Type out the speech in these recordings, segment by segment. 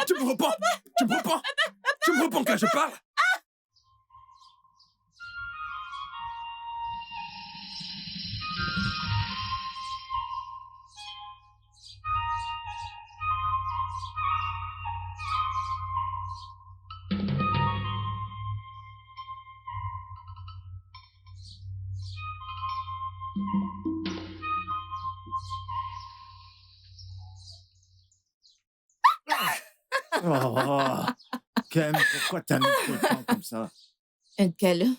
Tu me reprends. Tu me reprends. Tu me reprends quand je parle. Oh, Kem, pourquoi t'as mis trop de temps comme ça? Un câlin.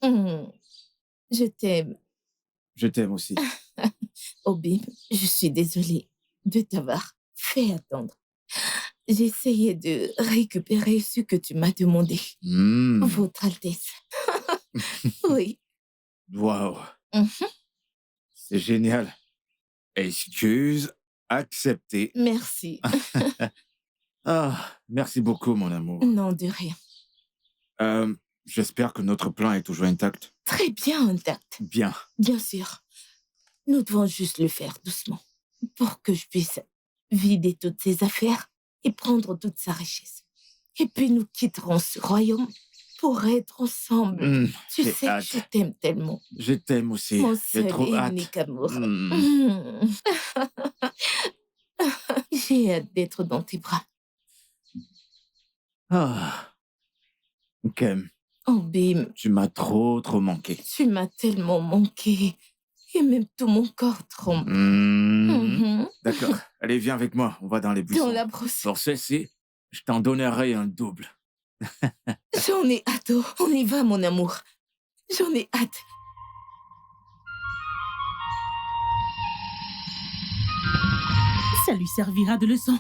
Je t'aime. Je t'aime aussi. Obim, je suis désolée de t'avoir fait attendre. J'essayais de récupérer ce que tu m'as demandé. Votre Altesse. Oui. Waouh, Mhm. c'est génial. Excuse acceptée. Merci. Ah, merci beaucoup, mon amour. Non, de rien. J'espère que notre plan est toujours intact. Très bien intact. Bien. Bien sûr. Nous devons juste le faire doucement pour que je puisse vider toutes ses affaires et prendre toute sa richesse. Et puis nous quitterons ce royaume pour être ensemble. Tu J'ai sais, hâte. je t'aime tellement. Je t'aime aussi. Mon J'ai seul trop et hâte. unique amour. Mm. J'ai hâte d'être dans tes bras. Ah. Kem, Oh, Bim, tu m'as trop manqué. tu m'as tellement manqué. Et même tout mon corps tremble. D'accord. Allez, viens avec moi. On va dans les buissons. Dans la brosse. Pour ceci, je t'en donnerai un double. J'en ai hâte. Oh. On y va, mon amour. J'en ai hâte. Ça lui servira de leçon.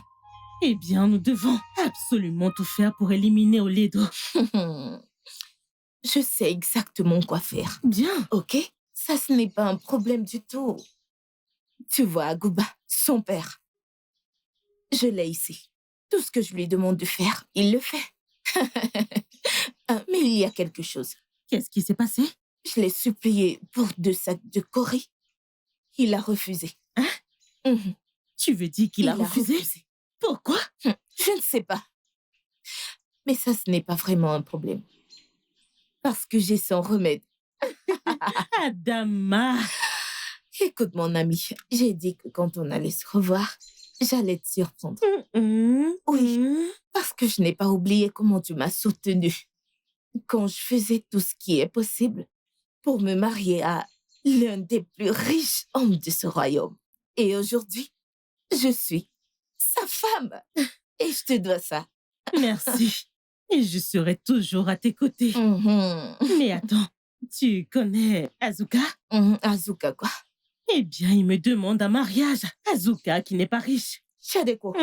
Eh bien, nous devons absolument tout faire pour éliminer Oledo. Je sais exactement quoi faire. Bien. Ok? Ça, ce n'est pas un problème du tout. Tu vois, Agouba, son père. Je l'ai ici. Tout ce que je lui demande de faire, il le fait. Mais il y a quelque chose. Qu'est-ce qui s'est passé? Je l'ai supplié pour 2 sacs de Cori. Il a refusé. Hein? Tu veux dire qu'il a refusé? Pourquoi? Je ne sais pas. Mais ça, ce n'est pas vraiment un problème. Parce que j'ai son remède. Adama! Écoute, mon ami, j'ai dit que quand on allait se revoir, j'allais te surprendre. Oui, parce que je n'ai pas oublié comment tu m'as soutenue quand je faisais tout ce qui est possible pour me marier à l'un des plus riches hommes de ce royaume. Et aujourd'hui, je suis sa femme. Et je te dois ça. Merci. Et je serai toujours à tes côtés. Mais attends, tu connais Azuka? Azuka, quoi? Eh bien, il me demande un mariage. Azuka, qui n'est pas riche. Shadeko.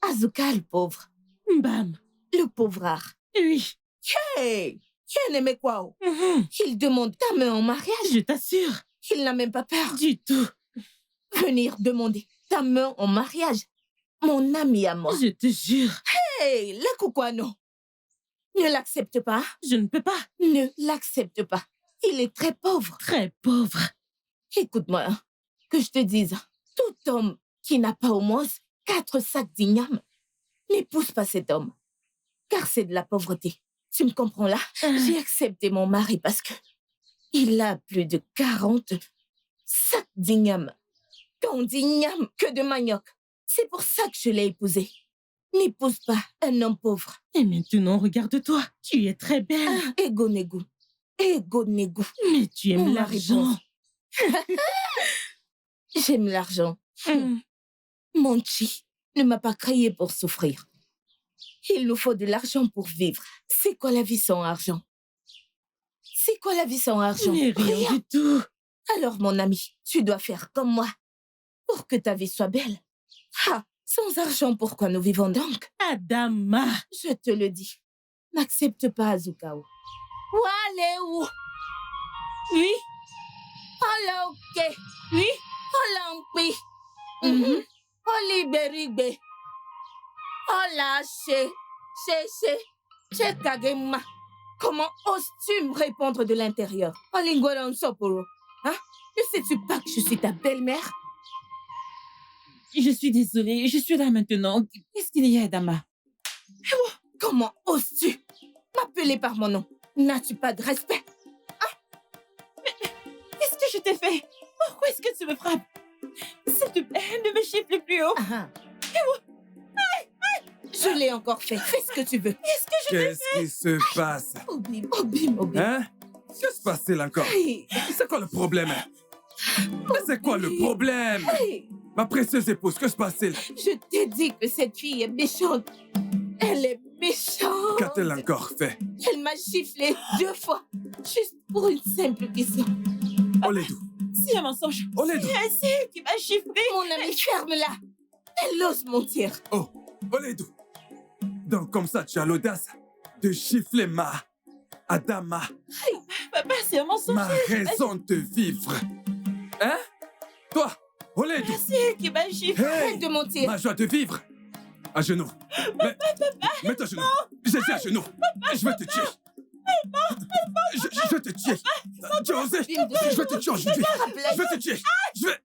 Azuka, le pauvre. Bam. Le pauvrard. Oui. Hey! Qui aimait quoi? Il demande ta main en mariage. Je t'assure. Il n'a même pas peur. Du tout. Venir demander ta main en mariage. Mon ami à moi. Je te jure. Hey! Le coucouano. Ne l'accepte pas. Je ne peux pas. Ne l'accepte pas. Il est très pauvre. Très pauvre. Écoute-moi, que je te dise, tout homme qui n'a pas au moins 4 sacs d'igname n'épouse pas cet homme. Car c'est de la pauvreté. Tu me comprends là? J'ai accepté mon mari parce que il a plus de 40 sacs d'igname. Quand on dit igname, que de manioc. C'est pour ça que je l'ai épousé. N'épouse pas un homme pauvre. Et maintenant, regarde-toi. Tu es très belle. Ego nego. Ego nego. Mais tu aimes l'argent. J'aime l'argent. Mon chi ne m'a pas créé pour souffrir. Il nous faut de l'argent pour vivre. C'est quoi la vie sans argent? C'est quoi la vie sans argent? Mais rien du tout. Alors, mon ami, tu dois faire comme moi pour que ta vie soit belle. Ah, sans argent, pourquoi nous vivons donc? Adama. Je te le dis. N'accepte pas Azukao. Waleu. Oui. Hola, ok. Oui. Hola, Mpi. Oliberigbe. Hola, che Kagema. Comment oses-tu me répondre de l'intérieur? Olingwaron Soporo. Hein? Ne sais-tu pas que je suis ta belle-mère? Je suis désolée, je suis là maintenant. Qu'est-ce qu'il y a, Adama? Comment oses-tu m'appeler par mon nom? N'as-tu pas de respect? Qu'est-ce que je t'ai fait? Pourquoi est-ce que tu me frappes? S'il te plaît, ne me gifle plus haut. Ah. Je l'ai encore fait. Fais ce que tu veux. Qu'est-ce qui se passe? Obim, Obim, Obim. Hein? Que se passe-t-il encore? Hey, C'est quoi le problème? Mais c'est quoi le problème? hey. Ma précieuse épouse, que se passe-t-il? Je t'ai dit que cette fille est méchante. Elle est méchante. Qu'a-t-elle encore fait? Elle m'a giflé 2 fois. Juste pour une simple question. Oledou, C'est un mensonge. Oledou, C'est elle qui m'a chiffré. Mon ami, ferme-la. Elle ose mentir. oh, Oledou. Donc comme ça, tu as l'audace de gifler Adama, Papa, c'est un mensonge. ma raison de vivre. Hein? Toi, Oledou, C'est elle qui m'a chiffré. Arrête hey, de mentir. ma joie de vivre. À genoux. Mets-toi à genoux. J'ai dit à genoux. Je vais te tuer. Je vais te tuer. Tu as osé? Je vais te tuer aujourd'hui. Je vais te tuer. Je vais...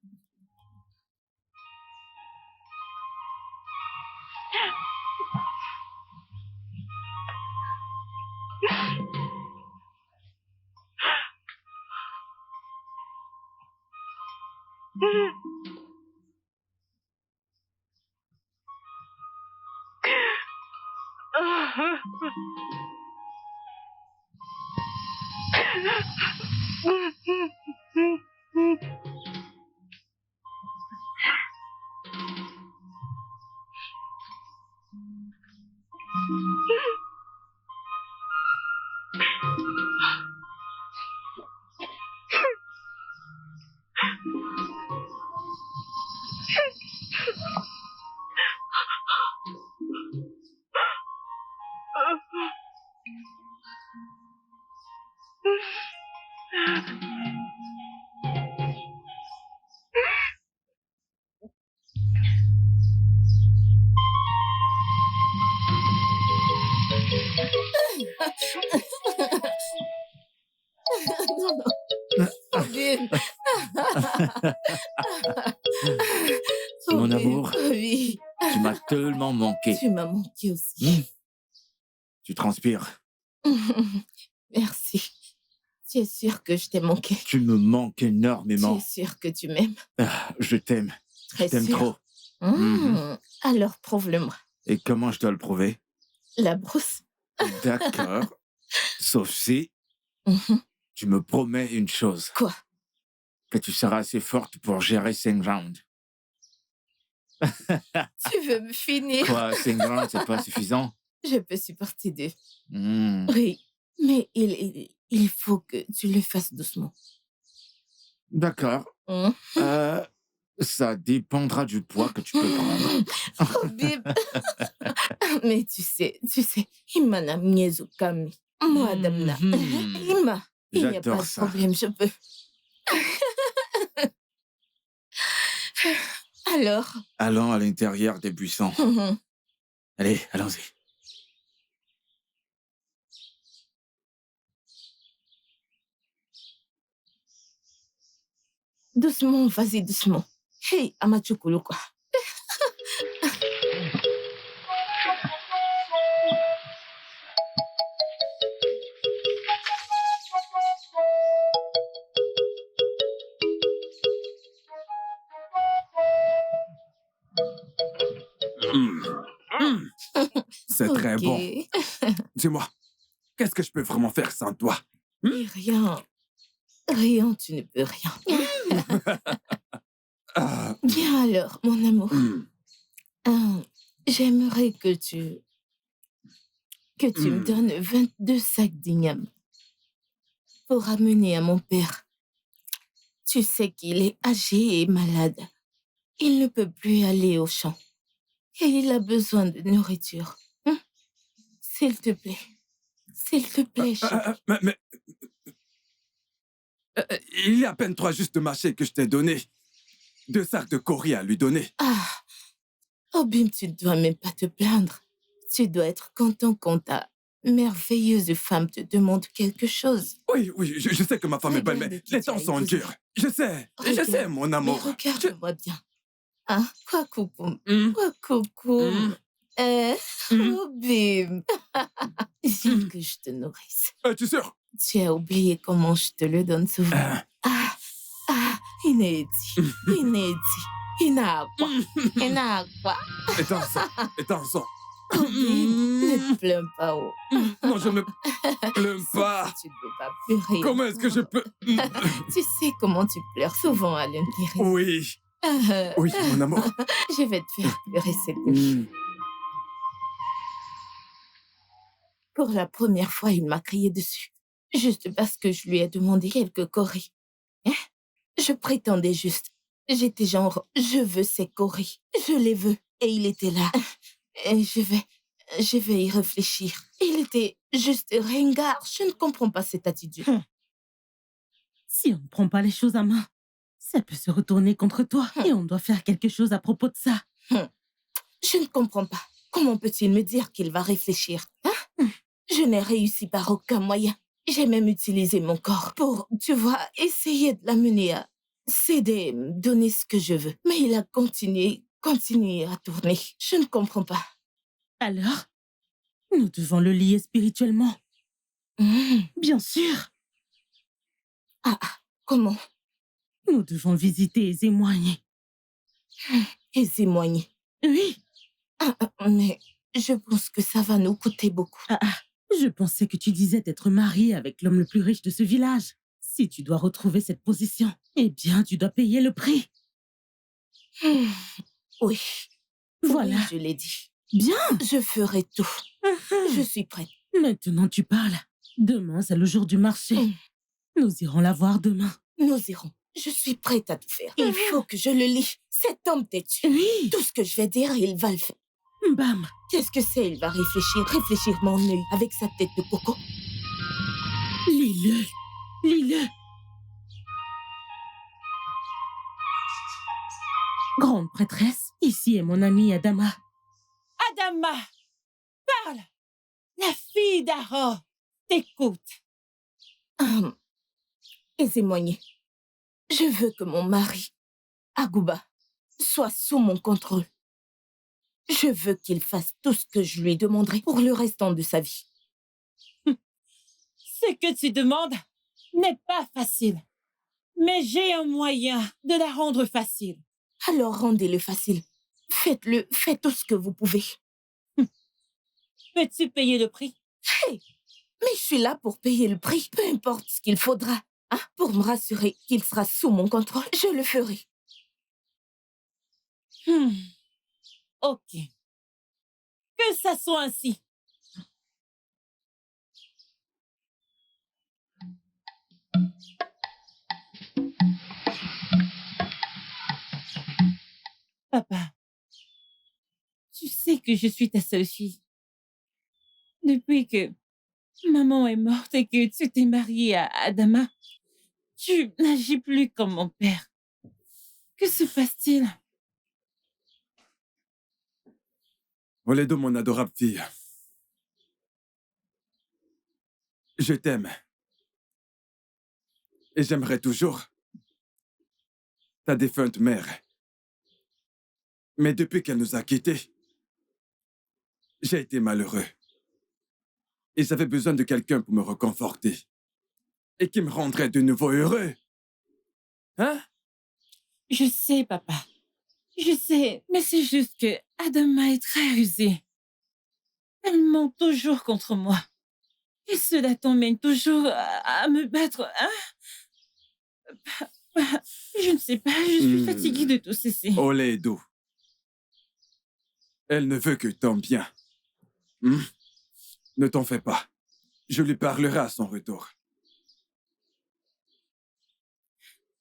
Non, non. Obim. Mon Obim, amour. Oui. Tu m'as tellement manqué. Tu m'as manqué aussi. Tu transpires. Merci. Tu es sûr que je t'ai manqué? Tu me manques Tu énormément. es sûr que tu m'aimes? Je t'aime. Très Je t'aime sûr. trop. Alors prouve-le-moi. Et comment je dois le prouver? La brousse. D'accord. Sauf si Mhm. tu me promets une chose. Quoi? Que tu seras assez forte pour gérer 5 rounds. Tu veux me finir? Quoi, 5 rounds, c'est pas suffisant? Je peux supporter 2. Hmm. Oui, mais il faut que tu le fasses doucement. D'accord. Hein? Ça dépendra du poids que tu peux prendre. Oh, bib. Mais tu sais, Imana Miezukami. Moi, Damna. Mhm. Ima. Il n'y a pas J'adore de ça. problème, je peux. Alors? Allons à l'intérieur des buissons. Allez, allons-y. Doucement, vas-y, doucement. Hey, Amachukulu, quoi. C'est très bon. Ok. Dis-moi, qu'est-ce que je peux vraiment faire sans toi? Et rien. Rien, tu ne peux rien. Ah, Bien alors, mon amour. J'aimerais que tu me donnes 22 sacs d'igname pour amener à mon père. Tu sais qu'il est âgé et malade. Il ne peut plus aller au champ. Et il a besoin de nourriture. S'il te plaît. S'il te plaît, chérie. mais il y a à peine 3 justes marchés que je t'ai donné. 2 sacs de courrier à lui donner. Ah, Obim, tu ne dois même pas te plaindre. Tu dois être content quand ta merveilleuse femme te demande quelque chose. Oui, je sais que ma femme est belle, mais Regarde qui les tu as temps sont épousé. durs. Je sais, Regarde. mon Mais amour. regarde-moi bien. Ah, quoi, coucou? Hmm, Quoi, coucou? hmm, hmm. Oh, babe. J'aime que je te nourrisse. Tu es sûr? Tu as oublié comment je te le donne souvent. Ah. Ah, inedi, inedi, inagua, inagua. Éteins-en. Oh, babe, ne te plains pas, oh. Non, je ne me plains pas. Tu ne peux pas pleurer. Comment est-ce que je peux... Tu sais comment tu pleures souvent à l'intérieur. Oui, oui, mon amour. Je vais te faire pleurer cette fois. Hmm. Pour la première fois, il m'a crié dessus. Juste parce que je lui ai demandé quelques coris. Hein? Je prétendais juste. J'étais genre, je veux ces coris. Je les veux. Et il était là. Et je vais y réfléchir. Il était juste ringard. Je ne comprends pas cette attitude. Si on ne prend pas les choses à main, ça peut se retourner contre toi et on doit faire quelque chose à propos de ça. Je ne comprends pas. Comment peut-il me dire qu'il va réfléchir? Hein? Je n'ai réussi par aucun moyen. J'ai même utilisé mon corps pour, tu vois, essayer de l'amener à céder, me donner ce que je veux. Mais il a continué à tourner. Je ne comprends pas. Alors, nous devons le lier spirituellement. Bien sûr, Comment? nous devons visiter et témoigner. Et témoigner. Oui, Mais je pense que ça va nous coûter beaucoup. je pensais que tu disais d'être mariée avec l'homme le plus riche de ce village. Si tu dois retrouver cette position, eh bien, tu dois payer le prix. Oui. Voilà. Oui, je l'ai dit. Bien. Je ferai tout. Je suis prête. Maintenant, tu parles. Demain, c'est le jour du marché. Nous irons la voir demain. Nous irons. Je suis prête à tout faire. Il faut que je le lie. Cet homme têtu. Oui. Tout ce que je vais dire, il va le faire. Bam. Qu'est-ce que c'est? Il va réfléchir mon œil avec sa tête de coco. Lis-le. Lis-le. Grande prêtresse, ici est mon amie Adama. Adama, parle. La fille d'Aaron t'écoute. Et témoigner. Je veux que mon mari, Agouba, soit sous mon contrôle. Je veux qu'il fasse tout ce que je lui demanderai pour le restant de sa vie. Ce que tu demandes n'est pas facile. Mais j'ai un moyen de la rendre facile. Alors rendez-le facile. Faites-le, faites tout ce que vous pouvez. Peux-tu payer le prix? Mais je suis là pour payer le prix, peu importe ce qu'il faudra. Hein, pour me rassurer qu'il sera sous mon contrôle, je le ferai. Ok. Que ça soit ainsi. Papa, tu sais que je suis ta seule fille. Depuis que maman est morte et que tu t'es mariée à Adama, tu n'agis plus comme mon père. Que se passe-t-il? Oledo, mon adorable fille. Je t'aime. Et j'aimerais toujours ta défunte mère. Mais depuis qu'elle nous a quittés, j'ai été malheureux. Et j'avais besoin de quelqu'un pour me réconforter. Et qui me rendrait de nouveau heureux. Hein? Je sais, papa. Je sais, mais c'est juste que Adama est très rusée. Elle ment toujours contre moi. Et cela t'emmène toujours à me battre, hein? Je ne sais pas, je suis fatiguée de tout ceci. Oledo. Elle ne veut que ton bien. Ne t'en fais pas. Je lui parlerai à son retour.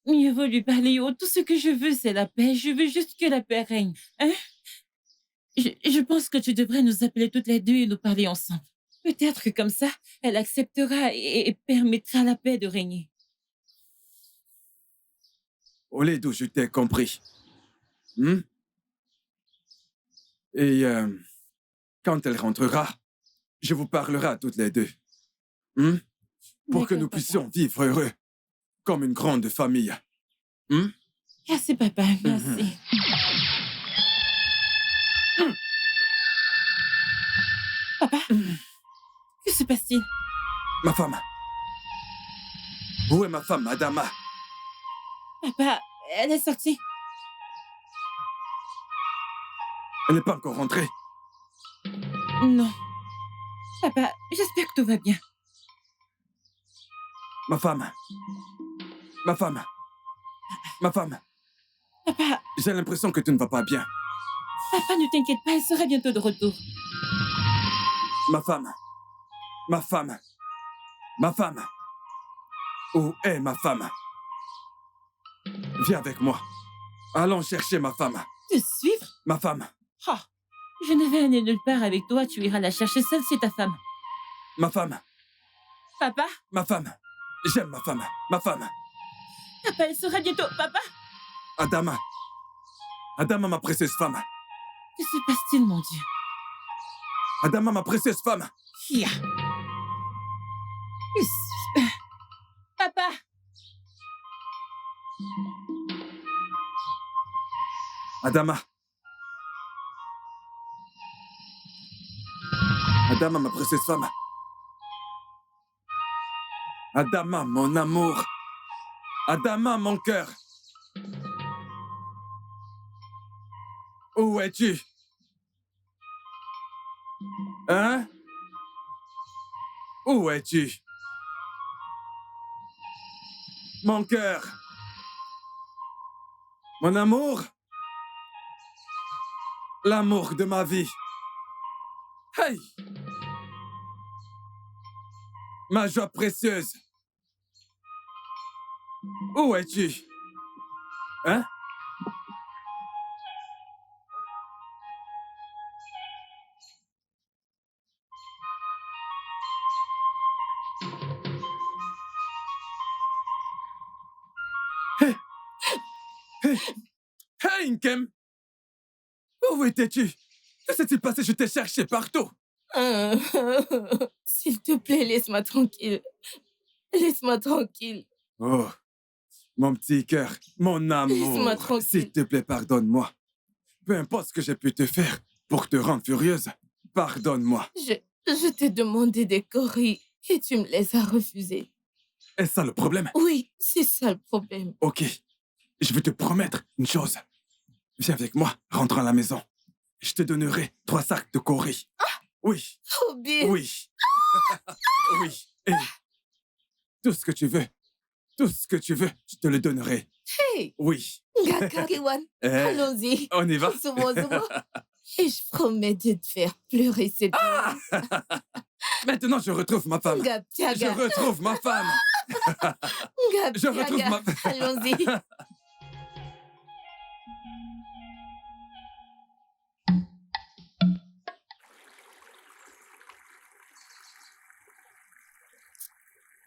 Mieux vaut lui parler haut. Tout ce que je veux, c'est la paix. Je veux juste que la paix règne. Hein? Je pense que tu devrais nous appeler toutes les deux et nous parler ensemble. Peut-être que comme ça, elle acceptera et permettra la paix de régner. Oledo, je t'ai compris. Et quand elle rentrera, je vous parlerai à toutes les deux. Pour que nous puissions vivre heureux, comme une grande famille. Merci, papa. Merci. Papa, que se passe-t-il? Ma femme. Où est ma femme, Adama? Papa, elle est sortie. Elle n'est pas encore rentrée. Non. Papa, j'espère que tout va bien. Ma femme. Ma femme. Ma femme. Papa, J'ai l'impression que tu ne vas pas bien. papa, ne t'inquiète pas, elle sera bientôt de retour. Ma femme. Ma femme. Ma femme. Où est ma femme? Viens avec moi. Allons chercher ma femme. Te suivre? Ma femme. Oh, je ne vais aller nulle part avec toi, tu iras la chercher seule, c'est ta femme. Ma femme. Papa, Ma femme. J'aime ma femme. Ma femme. papa, elle sera bientôt. Papa, Adama. Adama, ma précieuse femme. que se passe-t-il, mon Dieu? Adama, ma précieuse femme. Kia. Papa, Adama. Adama, ma précieuse femme. Adama, mon amour. Adama, mon cœur. Où es-tu? Hein? Où es-tu? Mon cœur. Mon amour. L'amour de ma vie. Hey! Ma joie précieuse. Où es-tu? Hein? Hey! Hey! Hey, Nkem! Où étais-tu? Que s'est-il passé? Je t'ai cherché partout. S'il te plaît, laisse-moi tranquille. Laisse-moi tranquille. Oh, mon petit cœur, mon Laisse-moi amour, tranquille. s'il te plaît, pardonne-moi. Peu importe ce que j'ai pu te faire pour te rendre furieuse, pardonne-moi. Je t'ai demandé des coris et tu me les as refusés. Est-ce ça le problème? Oui, c'est ça le problème. Ok, je vais te promettre une chose. Viens avec moi, rentre à la maison. Je te donnerai 3 sacs de coris. Oui, Robin, oui, oui. Et tout ce que tu veux, je te le donnerai. hey, Oui. Gakariwan, Eh, allons-y. on y va? Souvent. Et je promets de te faire pleurer cette nuit. Maintenant, je retrouve ma femme. Je Gaptiaga, retrouve ma femme. Je retrouve Gaptiaga, ma... allons-y.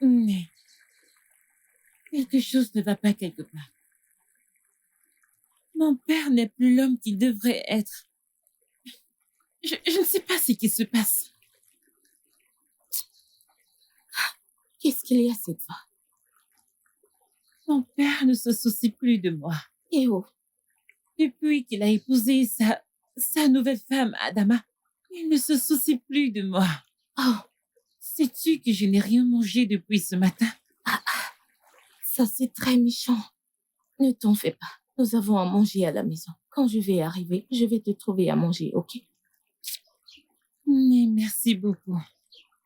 Mais quelque chose ne va pas quelque part. Mon père n'est plus l'homme qu'il devrait être. Je ne sais pas ce qui se passe. Qu'est-ce qu'il y a cette fois? Mon père ne se soucie plus de moi. Eh oh, Depuis qu'il a épousé sa nouvelle femme, Adama, il ne se soucie plus de moi. oh, Sais-tu que je n'ai rien mangé depuis ce matin? ça c'est très méchant. Ne t'en fais pas. Nous avons à manger à la maison. Quand je vais arriver, je vais te trouver à manger, ok? Mais merci beaucoup.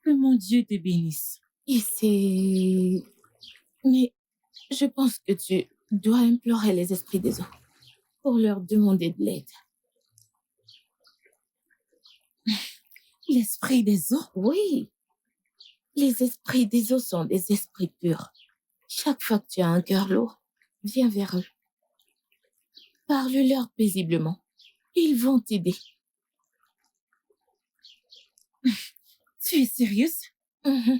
Que mon Dieu te bénisse. Et c'est... Mais je pense que tu dois implorer les esprits des eaux pour leur demander de l'aide. L'esprit des eaux? Oui, les esprits des eaux sont des esprits purs. Chaque fois que tu as un cœur lourd, viens vers eux. Parle-leur paisiblement. Ils vont t'aider. Tu es sérieuse? Mhm.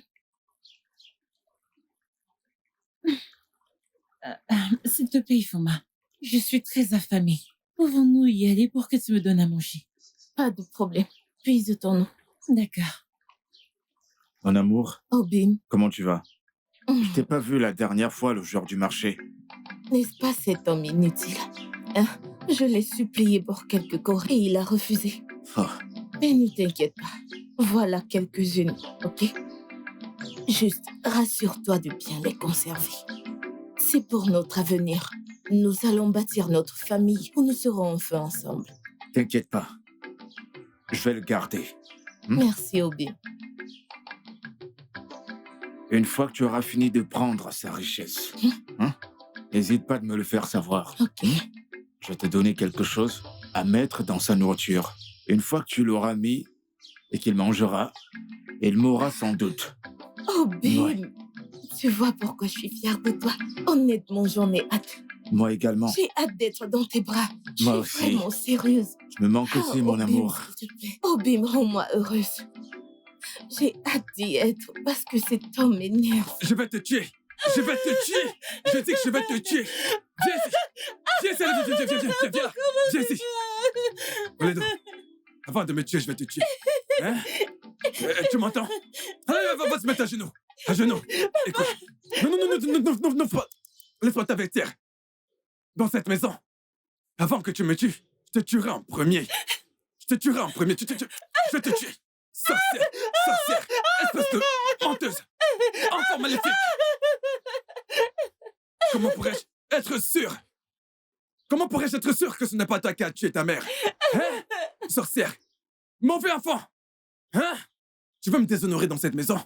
S'il te plaît, Ifoma, je suis très affamée. Pouvons-nous y aller pour que tu me donnes à manger? Pas de problème. Puise ton eau. D'accord. Mon amour, Obin, comment tu vas? Je t'ai pas vu la dernière fois le jour du marché. n'est-ce pas cet homme inutile? Hein? Je l'ai supplié pour quelques corps et il a refusé. Oh. Mais ne t'inquiète pas. Voilà quelques-unes, ok? Juste, rassure-toi de bien les conserver. C'est pour notre avenir. Nous allons bâtir notre famille où nous serons enfin ensemble. T'inquiète pas. Je vais le garder. Merci, Obi. Une fois que tu auras fini de prendre sa richesse, n'hésite pas de me le faire savoir. Ok. Je vais te donner quelque chose à mettre dans sa nourriture. Une fois que tu l'auras mis et qu'il mangera, il mourra sans doute. Obi, Ouais. tu vois pourquoi je suis fière de toi. Honnêtement, j'en ai hâte. Moi également. J'ai hâte d'être dans tes bras. Moi Je suis aussi. vraiment sérieuse. Je me manque aussi, mon Obim, amour. s'il te plaît. Obim, rends-moi heureuse. J'ai hâte d'y être parce que cet homme m'énerve. Je vais te tuer. Je vais te tuer. Je dis que je vais te tuer. Viens ici. Viens ici, allez, viens là. Viens ici. Oledo, avant de me tuer, je vais te tuer. Hein? Tu m'entends? Allez, va se mettre à genoux. À genoux. Écoute. Non, laisse-moi t'avertir. Dans cette maison, avant que tu me tues, je te tuerai en premier. Je te tuerai en premier. Je vais te tuer. Sorcière, espèce de menteuse, enfant maléfique. Comment pourrais-je être sûr? Comment pourrais-je être sûr que ce n'est pas toi qui as tué ta mère? Hein? Sorcière, mauvais enfant. Hein? Tu veux me déshonorer dans cette maison?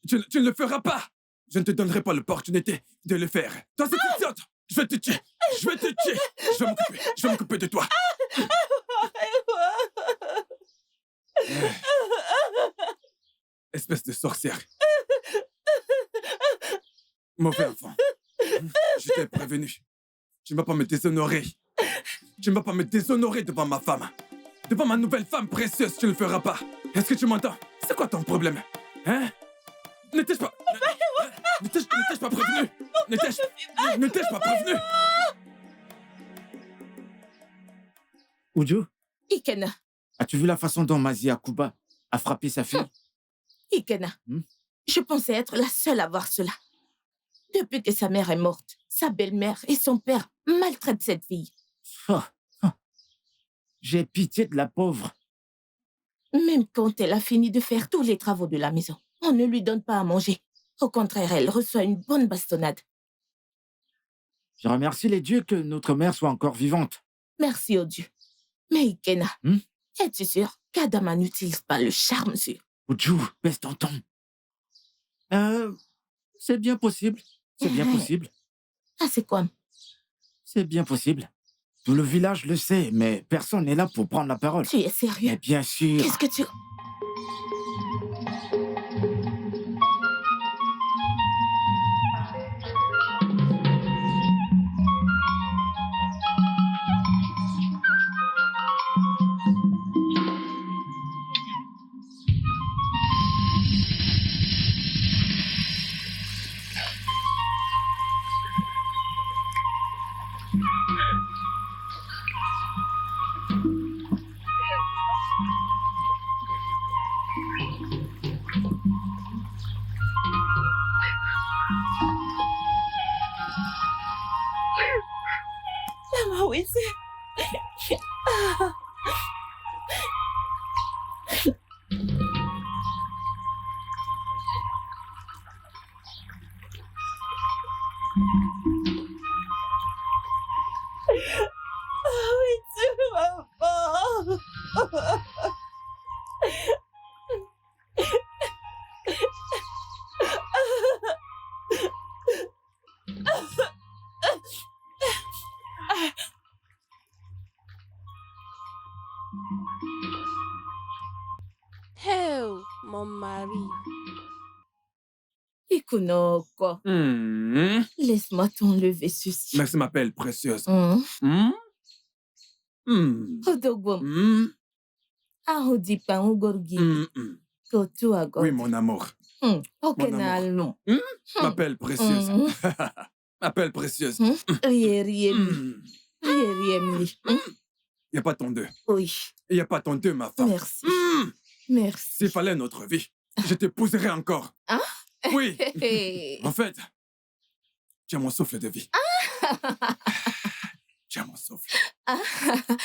Tu ne le feras pas. Je ne te donnerai pas l'opportunité de le faire. Toi, c'est idiote. Je vais te tuer. Je vais m'occuper de toi. Espèce de sorcière. Mauvais enfant. Je t'ai prévenu. Tu ne vas pas me déshonorer. Tu ne vas pas me déshonorer devant ma femme. Devant ma nouvelle femme précieuse, tu ne le feras pas. Est-ce que tu m'entends? C'est quoi ton problème? Hein? Ne t'ai-je pas... Ne t'ai-je pas prévenu? Ne t'ai-je pas prévenu? Uju, Ikena, as-tu vu la façon dont Mazi Akuba a frappé sa fille? Ikena, je pensais être la seule à voir cela. Depuis que sa mère est morte, sa belle-mère et son père maltraitent cette fille. J'ai pitié de la pauvre. Même quand elle a fini de faire tous les travaux de la maison, on ne lui donne pas à manger. Au contraire, elle reçoit une bonne bastonnade. Je remercie les dieux que notre mère soit encore vivante. Merci aux dieux. Mais Ikena, es-tu sûr qu'Adama n'utilise pas le charme sur... Uju, baisse ton ton. C'est bien possible. C'est bien possible. Ah, c'est quoi? C'est bien possible. Tout le village le sait, mais personne n'est là pour prendre la parole. Tu es sérieux? Mais bien sûr. Qu'est-ce que tu... Maman, oui, c'est... oui, c'est maman. Hell, mon mari. Ikunoko, laisse-moi t'enlever ceci. Merci, ma belle précieuse. Odogwo, ahodipa ugorgi, kotu agor. Oui, mon amour. Ok, Mon na amour. allons. Ma belle précieuse. Ma belle précieuse. Riemi. Il n'y a pas ton deux. Oui, Il n'y a pas ton deux, ma femme. merci. Merci. S'il fallait notre vie, je t'épouserais encore. Hein? Oui. En fait, tu es mon souffle de vie. Tiens mon souffle. Ah,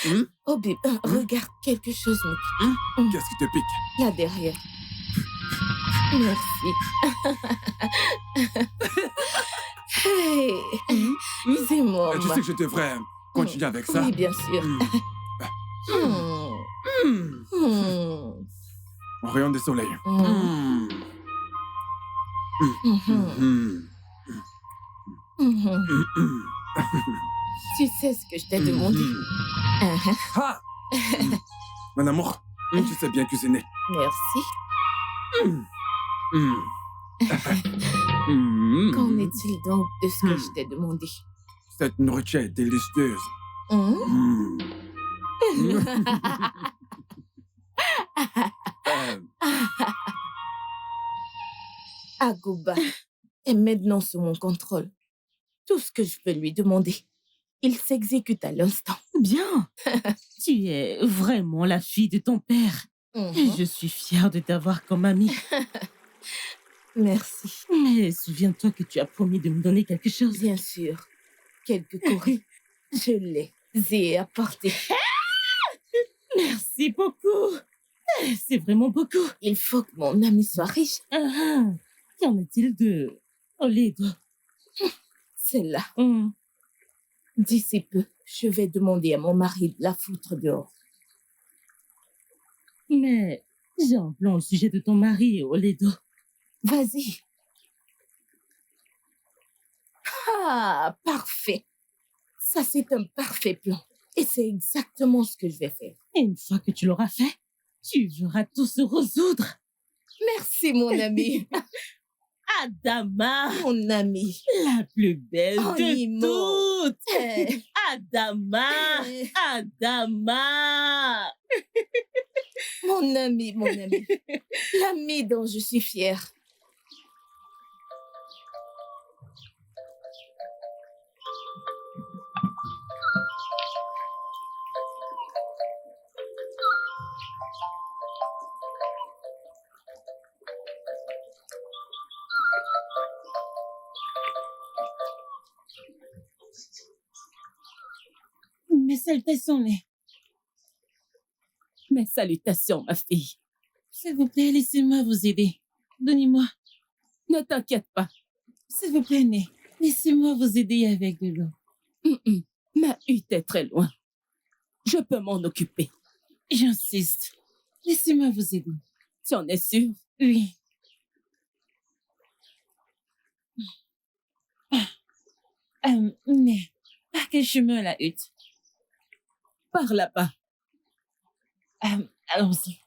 Hmm? oh, bébé, regarde, quelque chose me pique. Qu'est-ce qui te pique? Là derrière. Merci. Hey, c'est moi. Tu sais que je devrais continuer avec ça? Oui, bien sûr. Hmm. Hmm. Hmm. Rayon de soleil. Hmm. Hmm. Mhm. Hmm. Mhm. Hmm. Tu sais ce que je t'ai demandé? Uh-huh. Ah! Mon amour, tu sais bien cuisiner. Merci. Hmm. Qu'en est-il donc de ce que je t'ai demandé? Cette nourriture est délicieuse. Hmm? Hmm. Agouba est maintenant sous mon contrôle. Tout ce que je peux lui demander, il s'exécute à l'instant. Bien. Tu es vraiment la fille de ton père. Et je suis fière de t'avoir comme amie. Merci. Mais souviens-toi que tu as promis de me donner quelque chose. Bien sûr. Quelques courriers. Je les ai apportés. Merci beaucoup. C'est vraiment beaucoup. Il faut que mon ami soit riche. Qu'en est-il de Oledo? C'est là. Hmm. D'ici peu, je vais demander à mon mari de la foutre dehors. Mais j'ai un plan au sujet de ton mari, Oledo. Vas-y. Ah, parfait. Ça, c'est un parfait plan. Et c'est exactement ce que je vais faire. Et une fois que tu l'auras fait, tu verras tout se résoudre. Merci, mon ami. Adama, Mon ami. la plus belle Oh, de Imo. toutes. Eh. Adama, Eh. Adama. Mon ami, mon ami. L'ami dont je suis fière. Mes salutations, mes salutations, ma fille. S'il vous plaît, laissez-moi vous aider. Donnez-moi. Ne t'inquiète pas. S'il vous plaît, Né, laissez-moi vous aider avec de l'eau. Ma hutte est très loin. Je peux m'en occuper. J'insiste. Laissez-moi vous aider. Tu en es sûre? Oui. Mais, par quel chemin la hutte? Par là-bas. Allons-y.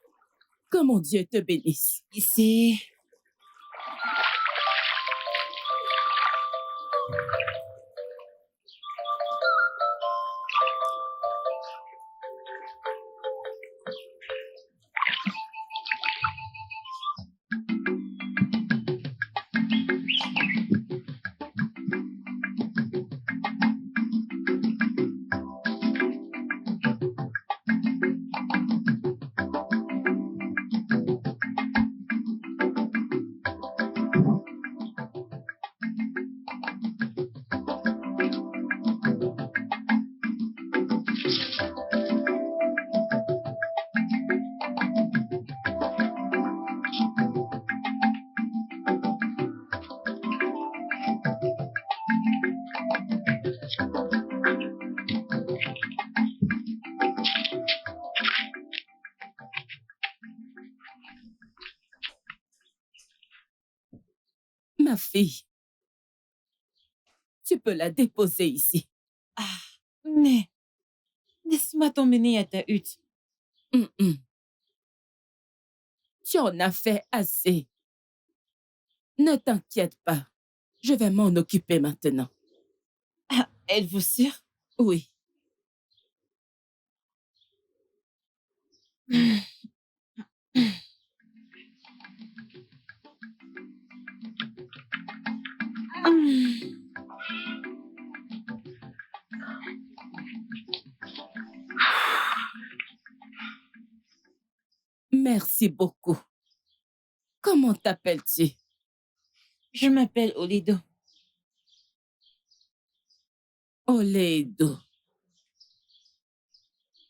Que mon Dieu te bénisse. Ici. Ma fille, tu peux la déposer ici. Ah, mais laisse-moi t'emmener à ta hutte. Tu en as fait assez. Ne t'inquiète pas. Je vais m'en occuper maintenant. Ah, êtes-vous sûre? Oui. Merci beaucoup. Comment t'appelles-tu? Je m'appelle Oledo. Oledo.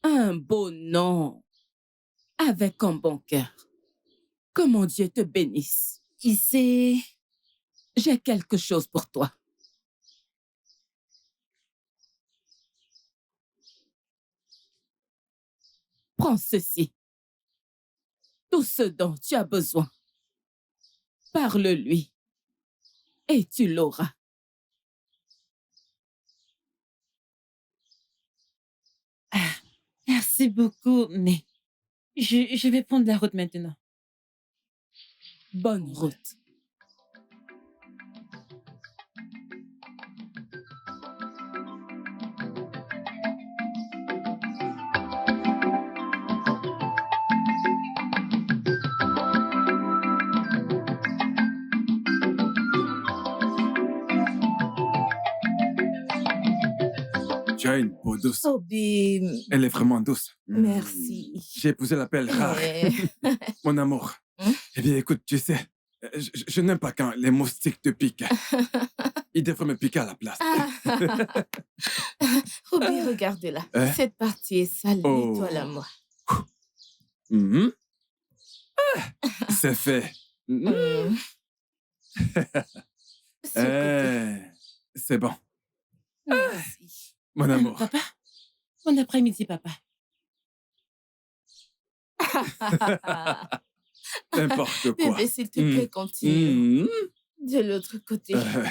Un beau nom. Avec un bon cœur. Que mon Dieu te bénisse. Ici, j'ai quelque chose pour toi. Prends ceci. Tout ce dont tu as besoin. Parle-lui. Et tu l'auras. Ah, merci beaucoup, mais je vais prendre la route maintenant. Bonne route. Tu as une peau douce. Obim, Elle est vraiment douce. merci. J'ai épousé la pelle rare. Eh, Mon amour. Hein? Eh bien, écoute, tu sais, je n'aime pas quand les moustiques te piquent. Ils devraient me piquer à la place. Obi, regarde-la. Hein? Cette partie est sale. Oh. Nettoie-la moi. Mhm. C'est fait. Mm. Ce côté. C'est bon. Merci. Mon amour. Papa? Bon après-midi, papa. N'importe quoi. Bébé, s'il te plaît, continue. Mhm. De l'autre côté. Euh,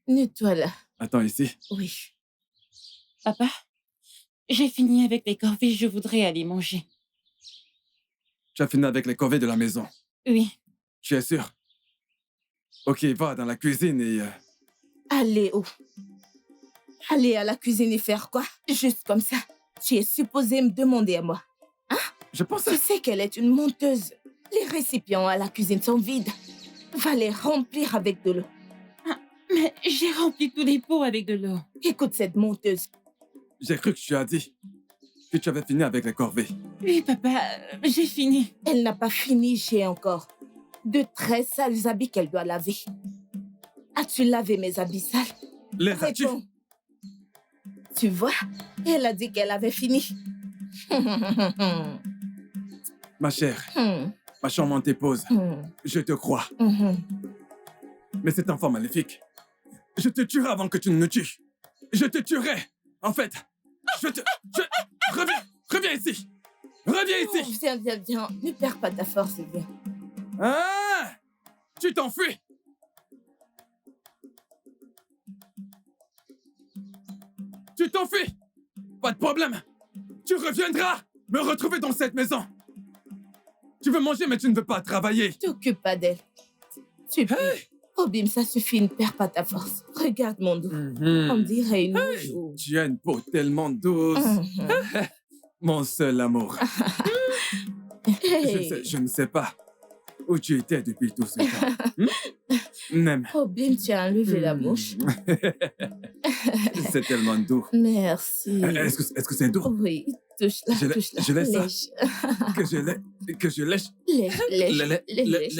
Nettoie-la. attends ici. Oui. Papa, j'ai fini avec les corvées, je voudrais aller manger. Tu as fini avec les corvées de la maison. Oui. Tu es sûr? Ok, va dans la cuisine et... Allez où? Aller à la cuisine et faire quoi? Juste comme ça. Tu es supposé me demander à moi. je pense... Tu sais qu'elle est une menteuse. Les récipients à la cuisine sont vides. Va les remplir avec de l'eau. Mais j'ai rempli tous les pots avec de l'eau. Écoute cette menteuse. J'ai cru que tu as dit que tu avais fini avec les corvées. Oui, papa, j'ai fini. Elle n'a pas fini, j'ai encore de très sales habits qu'elle doit laver. As-tu lavé mes habits sales? Les as-tu? Réponds. Tu vois, elle a dit qu'elle avait fini. Ma chère, ma charmante épouse, je te crois. Mais cet enfant maléfique, je te tuerai avant que tu ne me tues. Je te tuerai. En fait, reviens ici. Reviens ici. Viens. Ne perds pas ta force, viens. Ah! Tu t'enfuis. Tu t'enfuis. Pas de problème. Tu reviendras me retrouver dans cette maison. Tu veux manger, mais tu ne veux pas travailler. T'occupe pas d'elle. Tu peux. Hey! Obim, ça suffit, ne perds pas ta force. Regarde mon dos. On dirait une Hey! mouche. Tu as une peau tellement douce. Mon seul amour. Hey. Je ne sais pas où tu étais depuis tout ce temps. Nem. Obim, tu as enlevé la mouche. C'est tellement doux. Merci. Est-ce que c'est doux? Oui, touche-la, Je touche-la. je laisse ça. Lèche. Que je lèche. Lèche.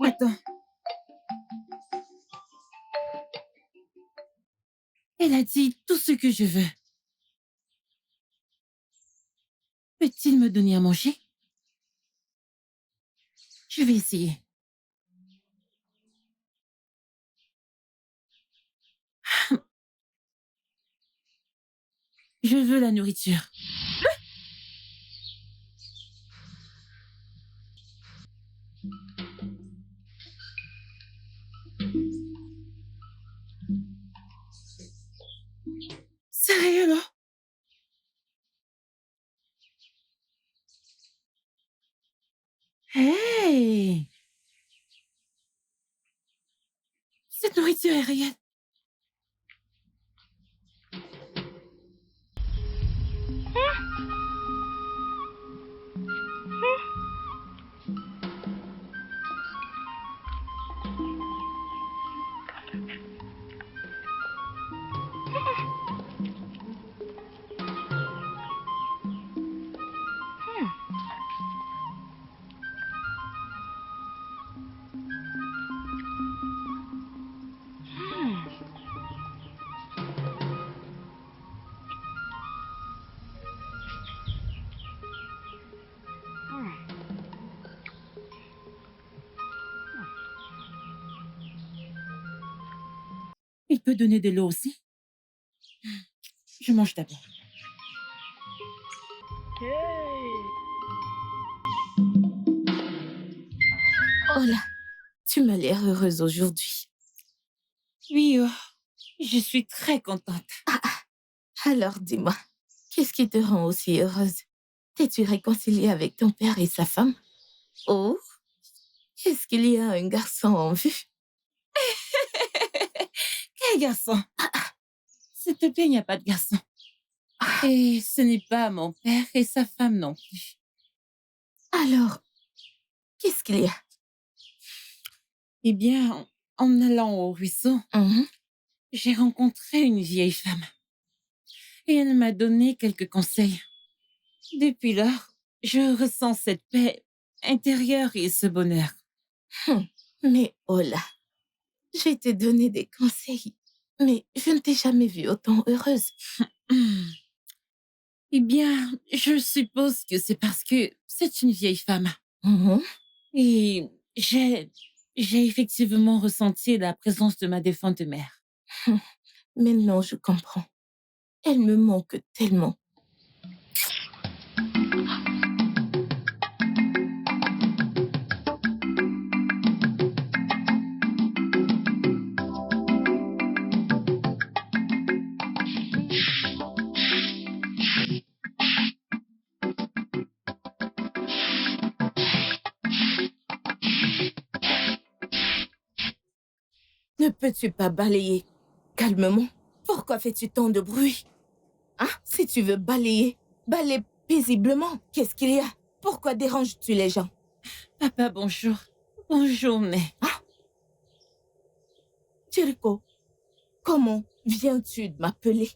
Attends. Elle a dit tout ce que je veux. Peut-il me donner à manger? Je vais essayer. Je veux la nourriture. Sérieux, là? Hey! Cette nourriture est réelle. Il peut donner de l'eau aussi. Je mange d'abord. Oh là, tu m'as l'air heureuse aujourd'hui. Oui, je suis très contente. Alors dis-moi, qu'est-ce qui te rend aussi heureuse? T'es-tu réconciliée avec ton père et sa femme? Oh, est-ce qu'il y a un garçon en vue? Quel garçon? S'il te plaît, il n'y a pas de garçon. Et ce n'est pas mon père et sa femme non plus. Alors, qu'est-ce qu'il y a? Eh bien, en allant au ruisseau, Mhm. j'ai rencontré une vieille femme. Et elle m'a donné quelques conseils. Depuis lors, je ressens cette paix intérieure et ce bonheur. Mais oh là, j'ai te donné des conseils, mais je ne t'ai jamais vue autant heureuse. Eh bien, je suppose que c'est parce que c'est une vieille femme. Mhm. Et j'ai effectivement ressenti la présence de ma défunte mère. Maintenant, je comprends. Elle me manque tellement. Ne peux-tu pas balayer calmement? Pourquoi fais-tu tant de bruit? Hein? Si tu veux balayer, balaye paisiblement. Qu'est-ce qu'il y a? Pourquoi déranges-tu les gens? Papa, bonjour. Bonjour, Né. Chiriko, comment viens-tu de m'appeler?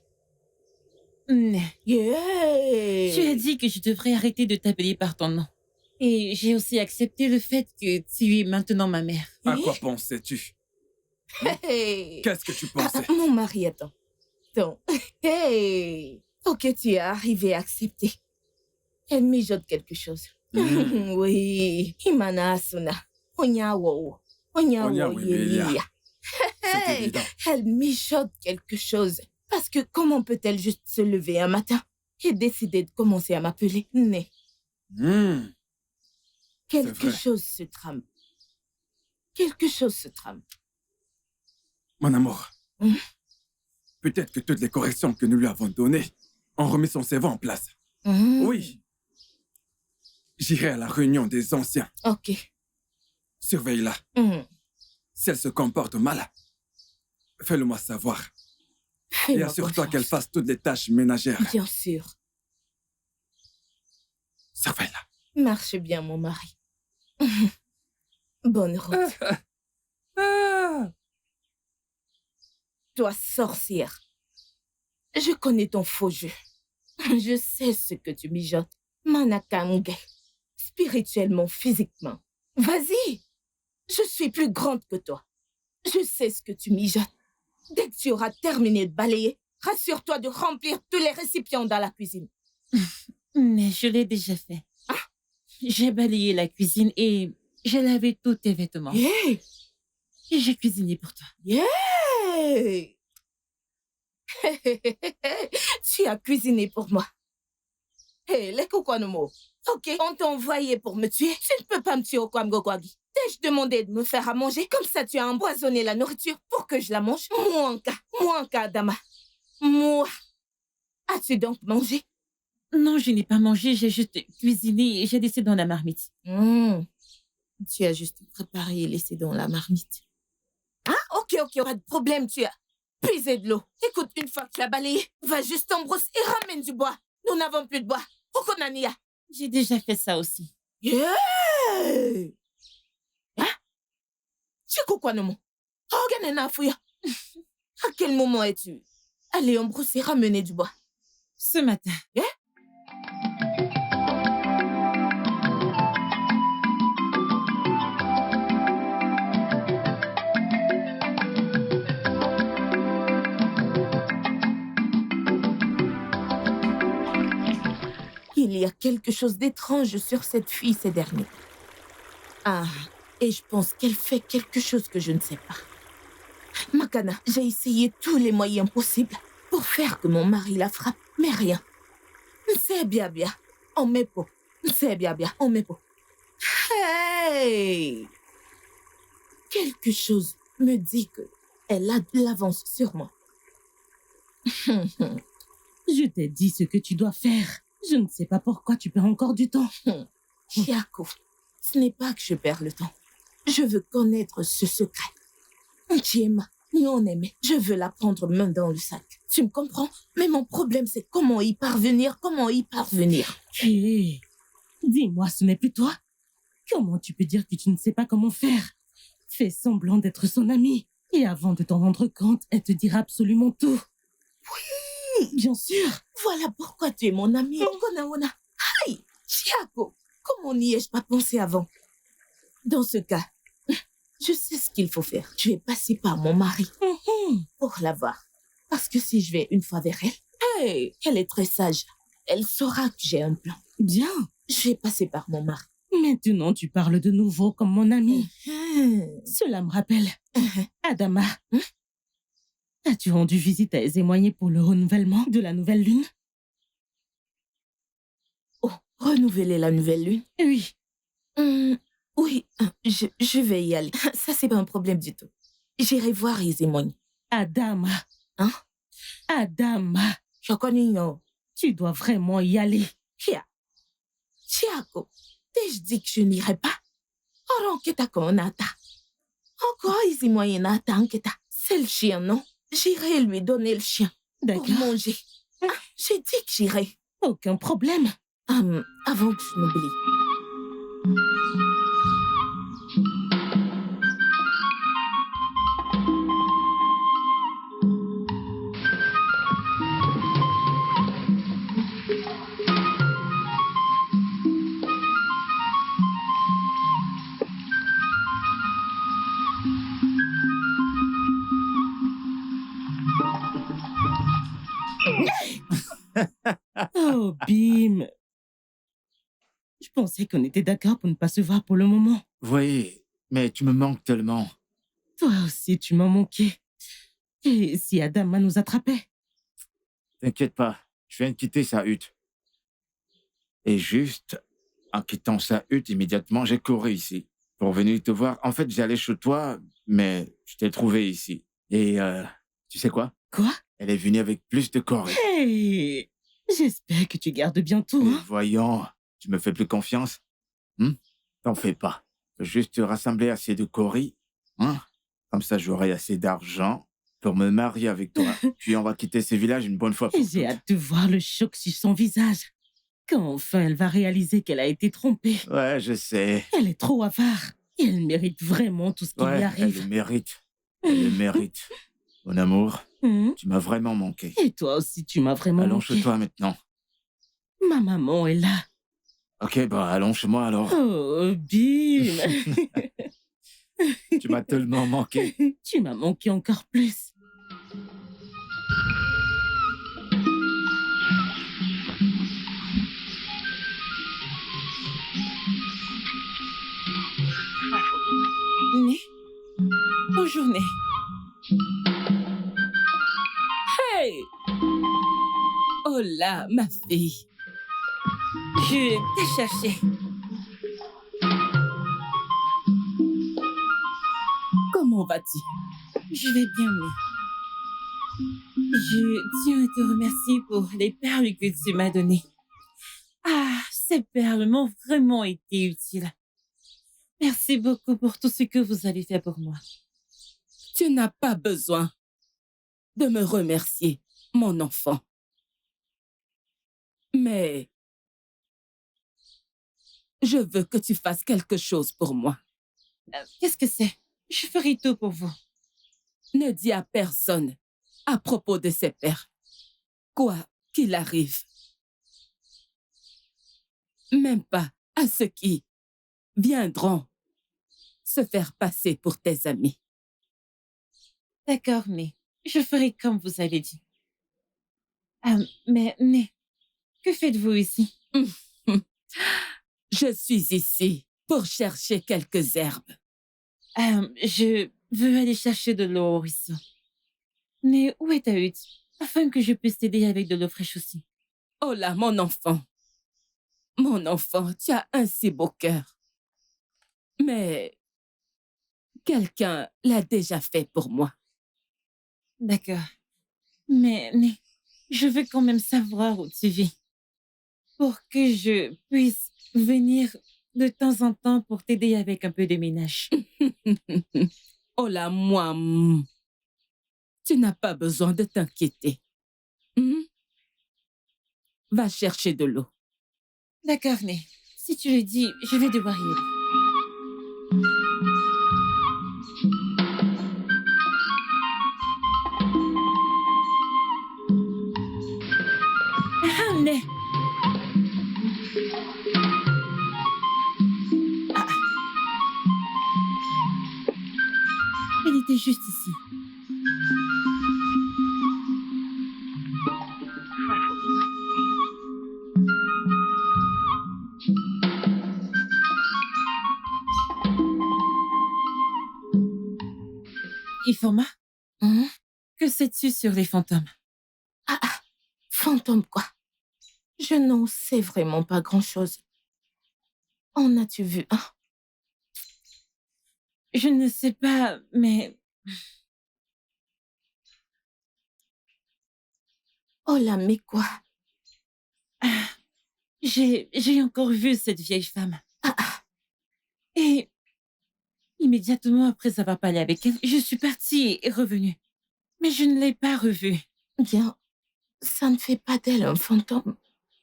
Né. Yeah! Tu as dit que je devrais arrêter de t'appeler par ton nom. Et j'ai aussi accepté le fait que tu es maintenant ma mère. À quoi pensais-tu? Hey! Qu'est-ce que tu pensais? Mon mari, attends. Hey! Ok, tu es arrivé à accepter. Elle mijote quelque chose. Oui, Imana Asuna. Onyawo. Onyawo Onyawo Yelia. Yelia. C'est Hey! évident. Elle mijote quelque chose. Parce que comment peut-elle juste se lever un matin et décider de commencer à m'appeler Né? Hmm. Quelque vrai. chose se trame. Quelque chose se trame. Mon amour, peut-être que toutes les corrections que nous lui avons données ont remis son cerveau en place. Oui. J'irai à la réunion des anciens. Ok. Surveille-la. Si elle se comporte mal, fais-le-moi savoir. Et Fais-moi assure-toi qu'elle confiance. fasse toutes les tâches ménagères. Bien sûr. Surveille-la. Marche bien, mon mari. Bonne route. Toi, sorcière. Je connais ton faux jeu. Je sais ce que tu mijotes. Manakange. Spirituellement, physiquement. Vas-y. Je suis plus grande que toi. Je sais ce que tu mijotes. Dès que tu auras terminé de balayer, rassure-toi de remplir tous les récipients dans la cuisine. Mais je l'ai déjà fait. J'ai balayé la cuisine et j'ai lavé tous tes vêtements. Yeah! Et j'ai cuisiné pour toi. Yeah! Tu as cuisiné pour moi. Hé, les Kokwanomo. Ok, on t'a envoyé pour me tuer. Tu ne peux pas me tuer au Kwamgokwagi. T'ai-je demandé de me faire à manger? Comme ça, tu as empoisonné la nourriture pour que je la mange. Mouanka, Adama. Moi. As-tu donc mangé? Non, je n'ai pas mangé, j'ai juste cuisiné et j'ai laissé dans la marmite. Tu as juste préparé et laissé dans la marmite. Ah, ok, pas de problème, tu as puisé de l'eau. Écoute, une fois que tu as balayé, va juste en brousse et ramène du bois. Nous n'avons plus de bois. Okonania. J'ai déjà fait ça aussi. Yeah! Hein? Chico Kwanomo. Organena Fouya. À quel moment es-tu allé en brousse et ramener du bois? Ce matin. Yeah? Il y a quelque chose d'étrange sur cette fille ces derniers temps. Ah, et je pense qu'elle fait quelque chose que je ne sais pas. Makana, j'ai essayé tous les moyens possibles pour faire que mon mari la frappe, mais rien. C'est bien, on met pas. C'est bien, on met pas. Hey! Quelque chose me dit que elle a de l'avance sur moi. Je t'ai dit ce que tu dois faire. Je ne sais pas pourquoi tu perds encore du temps. Chiako, ce n'est pas que je perds le temps. Je veux connaître ce secret. Chiema, non aimé, je veux la prendre main dans le sac. Tu me comprends? Mais mon problème, c'est comment y parvenir, Hé, dis-moi, ce n'est plus toi? Comment tu peux dire que tu ne sais pas comment faire? Fais semblant d'être son amie. Et avant de t'en rendre compte, elle te dira absolument tout. Oui, bien sûr. Voilà pourquoi tu es mon ami. Okonaona. Aïe, Chiako, comment n'y ai-je pas pensé avant? Dans ce cas, je sais ce qu'il faut faire. Je vais passer par mon mari pour la voir. Parce que si je vais une fois vers elle, hey, elle est très sage. Elle saura que j'ai un plan. Bien. Je vais passer par mon mari. Maintenant, tu parles de nouveau comme mon ami. Cela me rappelle. Adama, as-tu rendu visite à Ezemoigné pour le renouvellement de la nouvelle lune? Oh, renouveler la nouvelle lune? Oui. Oui, je vais y aller. Ça, c'est pas un problème du tout. J'irai voir Ezemoigné. Adama. Hein? Adama. Je connais, non. Tu dois vraiment y aller. Chiako, t'ai-je dit que je n'irai pas? Oronketa konata. Encore Ezemoigné nata anketa. C'est le chien, non? J'irai lui donner le chien. D'accord. Pour manger. J'ai dit que j'irai. Aucun problème. Avant que je n'oublie. Oh, Bim. Je pensais qu'on était d'accord pour ne pas se voir pour le moment. Voyez, mais tu me manques tellement. Toi aussi, tu m'as manqué. Et si Adama nous attrapait? T'inquiète pas, je viens de quitter sa hutte. Et juste, en quittant sa hutte immédiatement, j'ai couru ici pour venir te voir. En fait, j'allais chez toi, mais je t'ai trouvé ici. Et tu sais quoi? Quoi? Elle est venue avec plus de corps. Hey! J'espère que tu gardes bien tout, hein? Voyons, tu me fais plus confiance? T'en fais pas. Je veux juste rassembler assez de coris, hein? Comme ça, j'aurai assez d'argent pour me marier avec toi. Puis on va quitter ce village une bonne fois pour Et j'ai toutes. hâte de voir le choc sur son visage. Quand enfin elle va réaliser qu'elle a été trompée. Ouais, je sais. Elle est trop avare. Et elle mérite vraiment tout ce qui lui Ouais, elle arrive. le mérite. Elle le mérite. Mon amour, Hum. tu m'as vraiment manqué. Et toi aussi, tu m'as vraiment Allons manqué. chez toi maintenant. Ma maman est là. Ok, bah allons chez moi alors. Oh, Bim. Tu m'as tellement manqué. Tu m'as manqué encore plus. Né. Bonjour, Né. Hey! Oh là, ma fille. Je t'ai cherché. Comment vas-tu? Je vais bien, Né. Je tiens à te remercier pour les perles que tu m'as données. Ah, ces perles m'ont vraiment été utiles. Merci beaucoup pour tout ce que vous avez fait pour moi. Tu n'as pas besoin de me remercier, mon enfant. Mais je veux que tu fasses quelque chose pour moi. Qu'est-ce que c'est? Je ferai tout pour vous. Ne dis à personne à propos de ces perles, quoi qu'il arrive. Même pas à ceux qui viendront se faire passer pour tes amis. D'accord, mais je ferai comme vous avez dit. Mais, que faites-vous ici? Je suis ici pour chercher quelques herbes. Je veut aller chercher de l'eau au ruisseau. Mais où est ta hutte? Afin que je puisse t'aider avec de l'eau fraîche aussi. Oh là, mon enfant. Mon enfant, tu as un si beau cœur. Mais quelqu'un l'a déjà fait pour moi. D'accord. Mais je veux quand même savoir où tu vis. Pour que je puisse venir de temps en temps pour t'aider avec un peu de ménage. Oh là, moi, tu n'as pas besoin de t'inquiéter. Va chercher de l'eau. D'accord, Né. Si tu le dis, je vais devoir y aller. Ah, Né. Ah. Elle était juste ici. Ifoma, que sais-tu sur les fantômes? Fantôme quoi? Je n'en sais vraiment pas grand-chose. En as-tu vu un? Je ne sais pas, mais Oh là, mais quoi? j'ai encore vu cette vieille femme. Et immédiatement après avoir parlé avec elle, je suis partie et revenue. Mais je ne l'ai pas revue. Bien, ça ne fait pas d'elle un fantôme.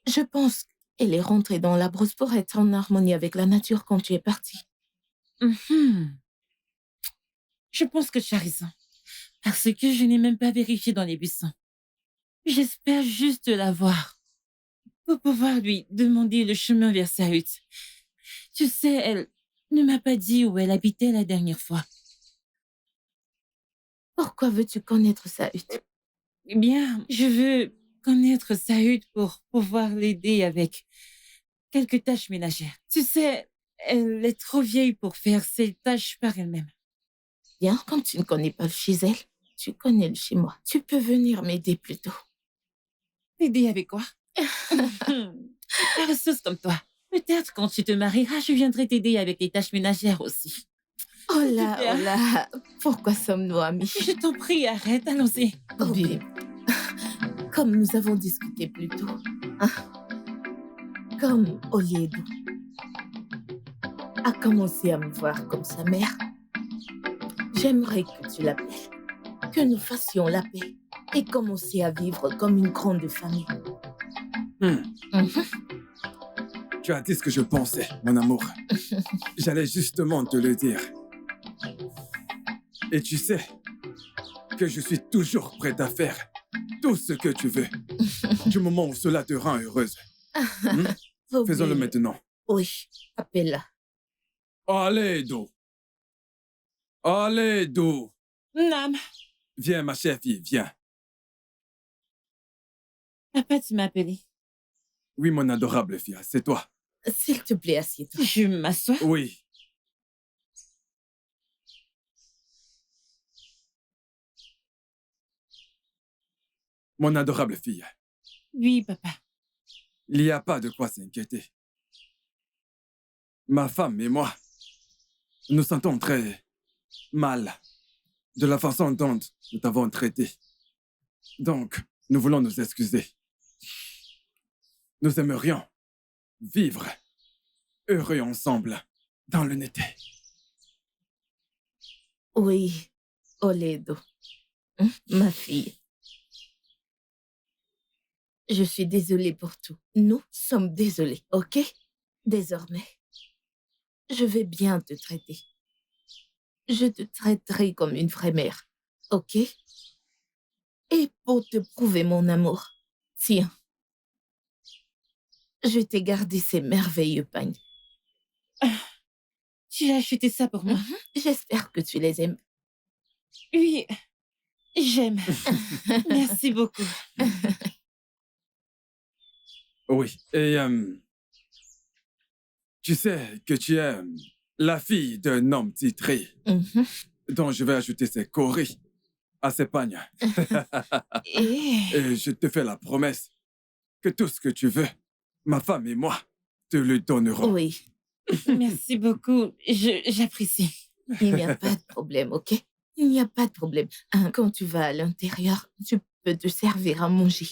Je pense qu'elle est rentrée dans la brousse pour être en harmonie avec la nature quand tu es parti. Je pense que tu as raison. Parce que je n'ai même pas vérifié dans les buissons. J'espère juste la voir. Pour pouvoir lui demander le chemin vers sa hutte. Tu sais, elle ne m'a pas dit où elle habitait la dernière fois. Pourquoi veux-tu connaître sa hutte? Eh bien, je veux connaître sa hutte pour pouvoir l'aider avec quelques tâches ménagères. Tu sais, elle est trop vieille pour faire ses tâches par elle-même. Bien, comme tu ne connais pas le chez elle, tu connais le chez moi. Tu peux venir m'aider plus tôt. T'aider avec quoi? Paresseuse comme toi. Peut-être quand tu te marieras, je viendrai t'aider avec les tâches ménagères aussi. Oh là, pourquoi sommes-nous amis? Je t'en prie, arrête, allons-y. Oh, bébé. Comme nous avons discuté plus tôt, comme Oliedo a commencé à me voir comme sa mère, j'aimerais que tu l'appelles, que nous fassions la paix et commencer à vivre comme une grande famille. Tu as dit ce que je pensais, mon amour. J'allais justement te le dire. Et tu sais que je suis toujours prêt à faire tout ce que tu veux, du moment où cela te rend heureuse. Faisons-le maintenant. Oui, appelle-la. Allez, Do. Allez, Do. Nam, Viens, ma chère fille, viens. papa, tu m'as appelé. Oui, mon adorable fille, c'est toi. S'il te plaît, assieds-toi. Je m'assois. Oui. Mon adorable fille, Oui, papa. il n'y a pas de quoi s'inquiéter. Ma femme et moi, nous sentons très mal de la façon dont nous t'avons traité. Donc, nous voulons nous excuser. Nous aimerions vivre heureux ensemble dans l'unité. Oui, Oledo. Ma fille. Je suis désolée pour tout. Nous sommes désolés, ok? Désormais, je vais bien te traiter. Je te traiterai comme une vraie mère, ok? Et pour te prouver mon amour, tiens, je t'ai gardé ces merveilleux pagnes. Tu as acheté ça pour moi? J'espère que tu les aimes. Oui, j'aime. Merci beaucoup. Oui, et tu sais que tu es la fille d'un homme titré. Donc, je vais ajouter ces coris à ces pagnes. Et je te fais la promesse que tout ce que tu veux, ma femme et moi, te le donnerons. Oui, Merci beaucoup. J'apprécie. il n'y a pas de problème, ok? Il n'y a pas de problème. Hein, quand tu vas à l'intérieur, tu peux te servir à manger.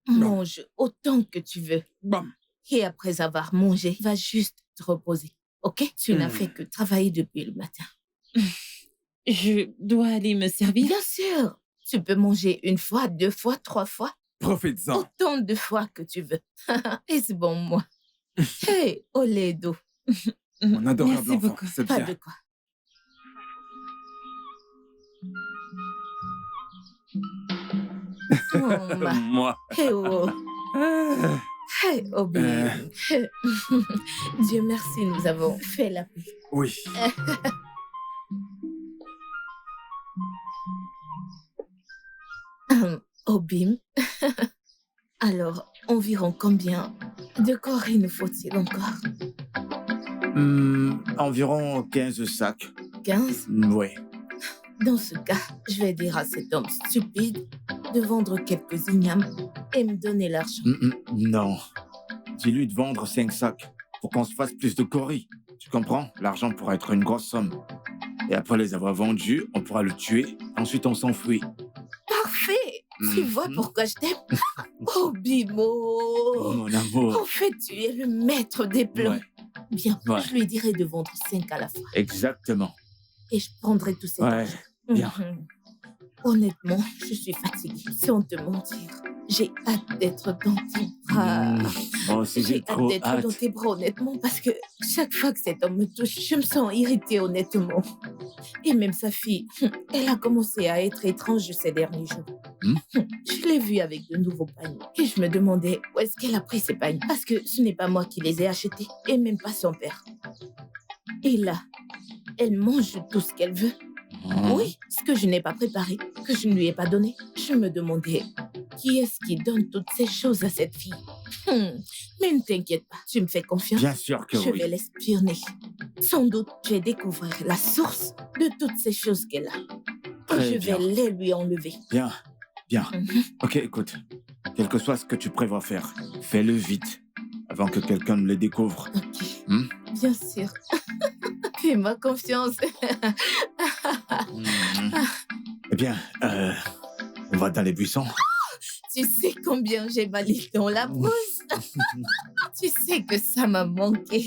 Mange autant que tu veux. Bam. Et après avoir mangé, va juste te reposer, ok? Tu n'as fait que travailler depuis le matin. Je dois aller me servir. Bien sûr, tu peux manger 1 fois, 2 fois, 3 fois, Profites-en. autant de fois que tu veux. Et c'est bon, moi. Hey, olé d'eau. Mon adorable Merci enfant, beaucoup. c'est Pas bien. de quoi. Oh, ma. Moi. Hey, oh. Ah. Hey, Obi. Dieu merci, nous avons fait la paix. Oui. Obim. Alors, environ combien de corps il nous faut-il encore? Environ 15 sacs. 15? Oui. Dans ce cas, je vais dire à cet homme stupide de vendre quelques ignames et me donner l'argent. Non. Dis-lui de vendre 5 sacs pour qu'on se fasse plus de coris. Tu comprends? L'argent pourra être une grosse somme. Et après les avoir vendus, on pourra le tuer. Ensuite, on s'enfuit. Parfait! Tu vois pourquoi je t'aime? Oh, Bimo! Oh, mon amour. En fait, tu es le maître des plans. Ouais. Bien, Ouais. je lui dirai de vendre 5 à la fois. Exactement. Et je prendrai tout cet Ouais. argent. Bien. Honnêtement, je suis fatiguée. Sans te mentir, j'ai hâte d'être dans tes bras. Moi aussi, J'ai j'ai hâte trop d'être hâte. dans tes bras, honnêtement, parce que chaque fois que cet homme me touche, je me sens irritée, honnêtement. Et même sa fille, elle a commencé à être étrange ces derniers jours. Je l'ai vue avec de nouveaux pagnes. Et je me demandais où est-ce qu'elle a pris ces pagnes. Parce que ce n'est pas moi qui les ai achetés, et même pas son père. Et là, elle mange tout ce qu'elle veut. Oui, ce que je n'ai pas préparé, que je ne lui ai pas donné. Je me demandais, qui est-ce qui donne toutes ces choses à cette fille? Mais ne t'inquiète pas, tu me fais confiance. Bien sûr que Je oui. vais l'espionner. Sans doute, je vais découvrir la source de toutes ces choses qu'elle a. Très Et je bien. vais les lui enlever. Bien. Bien. Mhm. Ok, écoute. Quel que soit ce que tu prévois faire, fais-le vite. Avant que quelqu'un ne le découvre. Ok, bien sûr. Fais-moi confiance. Eh bien, on va dans les buissons. Tu sais combien j'ai mal dans la brousse. Tu sais que ça m'a manqué.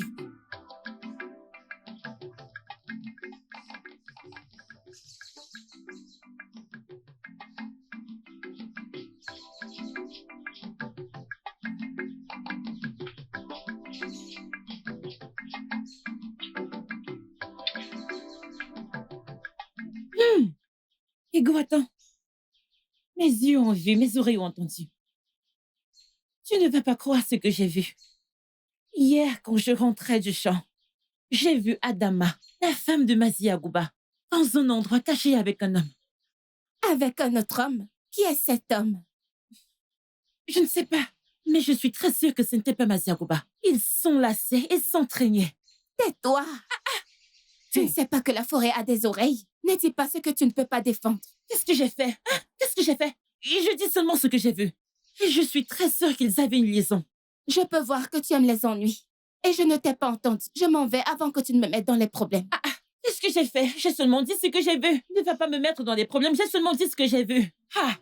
Ego, attends. Mes yeux ont vu, mes oreilles ont entendu. Tu ne vas pas croire ce que j'ai vu. Hier, quand je rentrais du champ, j'ai vu Adama, la femme de Mazi Agouba, dans un endroit caché avec un homme. Avec un autre homme? Qui est cet homme? Je ne sais pas, mais je suis très sûre que ce n'était pas Mazi Agouba. Ils s'enlaçaient et s'entraînaient. Tais-toi! Tu ne sais pas que la forêt a des oreilles? Ne dis pas ce que tu ne peux pas défendre. Qu'est-ce que j'ai fait? Qu'est-ce que j'ai fait? Et je dis seulement ce que j'ai vu. Et je suis très sûre qu'ils avaient une liaison. Je peux voir que tu aimes les ennuis. Et je ne t'ai pas entendu. Je m'en vais avant que tu ne me mettes dans les problèmes. Qu'est-ce que j'ai fait? J'ai seulement dit ce que j'ai vu. Ne va pas me mettre dans des problèmes. J'ai seulement dit ce que j'ai vu. Ah!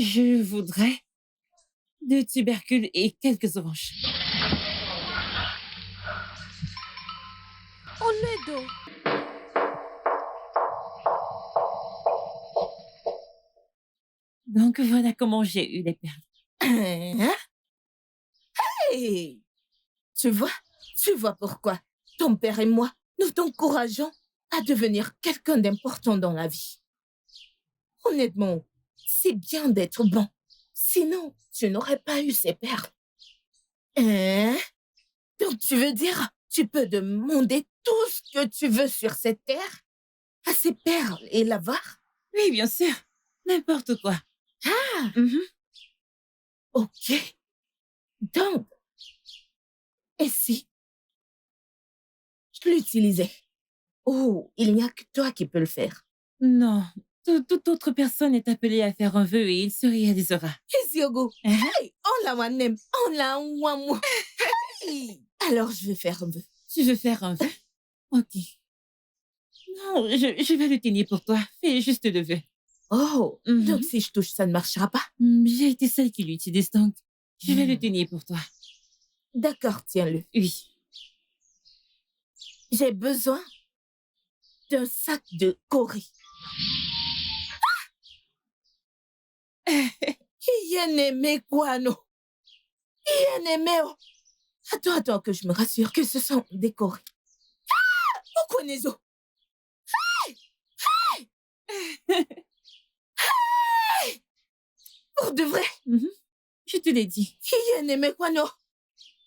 Je voudrais 2 tubercules et quelques oranges. Oledo. Donc voilà comment j'ai eu les perles. Hein? Hey! Tu vois pourquoi ton père et moi, nous t'encourageons à devenir quelqu'un d'important dans la vie. Honnêtement, c'est bien d'être bon. Sinon, tu n'aurais pas eu ces perles. Hein? Donc tu veux dire, tu peux demander tout ce que tu veux sur cette terre à ces perles et l'avoir? Oui, bien sûr. N'importe quoi. Ah, Mhm. ok. Donc, et si je l'utilisais? Oh, il n'y a que toi qui peux le faire. Non. Toute autre personne est appelée à faire un vœu et il se réalisera. Eziogo, Hein? hey, on la wanem, on la wamu. Hey. Alors, je vais faire un vœu. Tu veux faire un vœu? Ok. Non, je vais le tenir pour toi. Fais juste le vœu. Oh, Mhm. donc si je touche, ça ne marchera pas. J'ai été celle qui l'utilise, donc je vais le tenir pour toi. D'accord, tiens-le. Oui. J'ai besoin d'un sac de Corée. Aimé quoi, non? Aimé. Attends, que je me rassure que ce sont des Corées. Pourquoi Nezo? Pour de vrai? Mhm. Je te l'ai dit. Aimé quoi, non?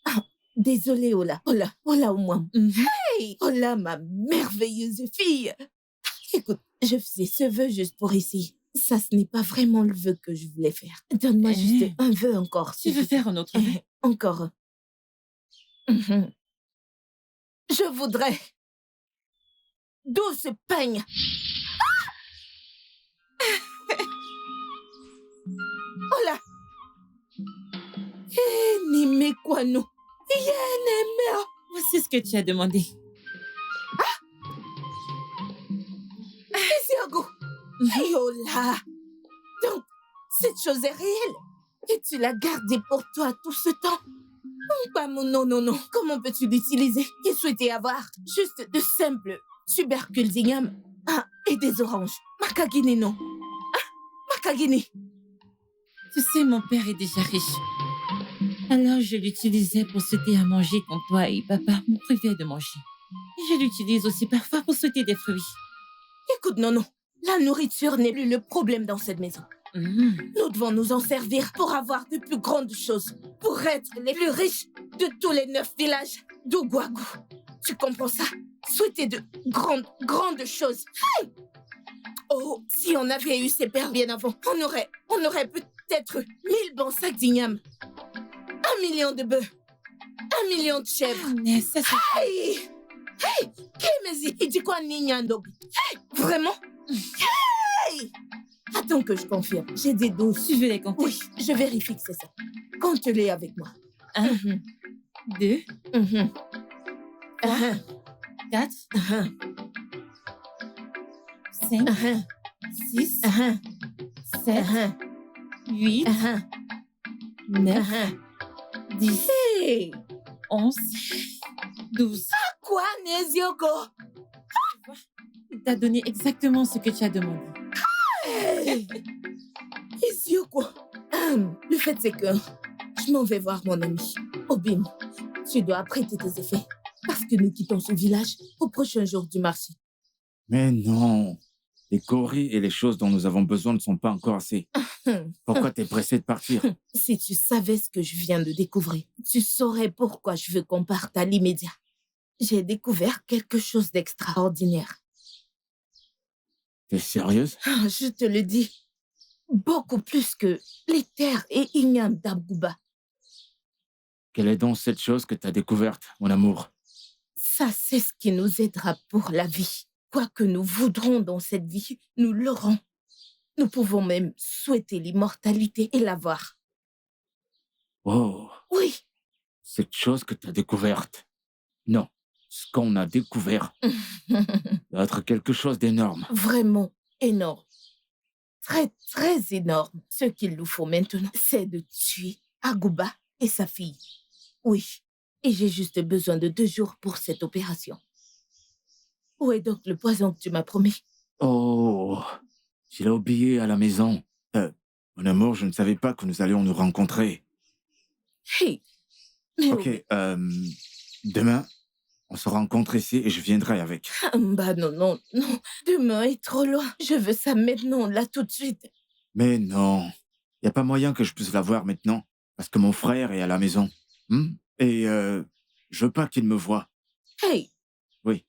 Ah, désolée, Ola, au moins. Mhm. Hey, Ola, ma merveilleuse fille. Écoute, je faisais ce vœu juste pour essayer. Ça, ce n'est pas vraiment le vœu que je voulais faire. Donne-moi juste un vœu encore. Tu veux faire un autre vœu? Encore un. Mhm. Je voudrais 12 peignes. Oh là! N'aimez quoi, nous? N'aimez. Voici ce que tu as demandé. Isiago! Oh là! Donc, cette chose est réelle. Et tu l'as gardée pour toi tout ce temps? Bah, non. Comment peux-tu l'utiliser et souhaiter avoir juste de simples tubercules d'igname et des oranges? Makagini, non. Makagini. Tu sais, mon père est déjà riche. Alors, je l'utilisais pour souhaiter à manger quand toi et papa me privaient de manger. Et je l'utilise aussi parfois pour souhaiter des fruits. Écoute, non. La nourriture n'est plus le problème dans cette maison. Nous devons nous en servir pour avoir de plus grandes choses, pour être les plus riches de tous les 9 villages d'Ougouagou. Tu comprends ça? Souhaiter de grandes choses. Hey! Oh, si on avait eu ces perles bien avant, on aurait peut-être 1000 bons sacs d'igname, 1 million de bœufs, 1 million de chèvres. Mais ça, c'est... Hey! Kemezi, il dit quoi, Ninyandog? Hey! Vraiment? Hey! Attends que je confirme. J'ai des doses. Tu veux les compter? Oui, je vérifie que c'est ça. Compte-les avec moi. 1, 2, 3, 4, 5, 6, 7, 8, 9, 10, Hey! 11, 12. Quoi, Nezioko? Il t'a donné exactement ce que tu as demandé. Hey! Nezioko. Le fait, c'est que je m'en vais voir mon ami. Obim, tu dois apprêter tes effets parce que nous quittons ce village au prochain jour du marché. Mais non. Les coris et les choses dont nous avons besoin ne sont pas encore assez. Pourquoi t'es pressé de partir? Si tu savais ce que je viens de découvrir, tu saurais pourquoi je veux qu'on parte à l'immédiat. J'ai découvert quelque chose d'extraordinaire. T'es sérieuse? Je te le dis. Beaucoup plus que les terres et ignames d'Abgouba. Quelle est donc cette chose que t'as découverte, mon amour? Ça, c'est ce qui nous aidera pour la vie. Quoi que nous voudrons dans cette vie, nous l'aurons. Nous pouvons même souhaiter l'immortalité et l'avoir. Oh, Oui. cette chose que t'as découverte. Non, ce qu'on a découvert doit être quelque chose d'énorme. Vraiment énorme. très, très énorme. Ce qu'il nous faut maintenant, c'est de tuer Agouba et sa fille. Oui, et j'ai juste besoin de 2 jours pour cette opération. Où est donc le poison que tu m'as promis? Oh, je l'ai oublié à la maison. Mon amour, je ne savais pas que nous allions nous rencontrer. Hey, mais Ok, demain, on se rencontre ici et je viendrai avec. bah non, non, non. Demain est trop loin. Je veux ça maintenant, là, tout de suite. Mais non, il n'y a pas moyen que je puisse la voir maintenant, parce que mon frère est à la maison. Et je veux pas qu'il me voie. Hey, Oui,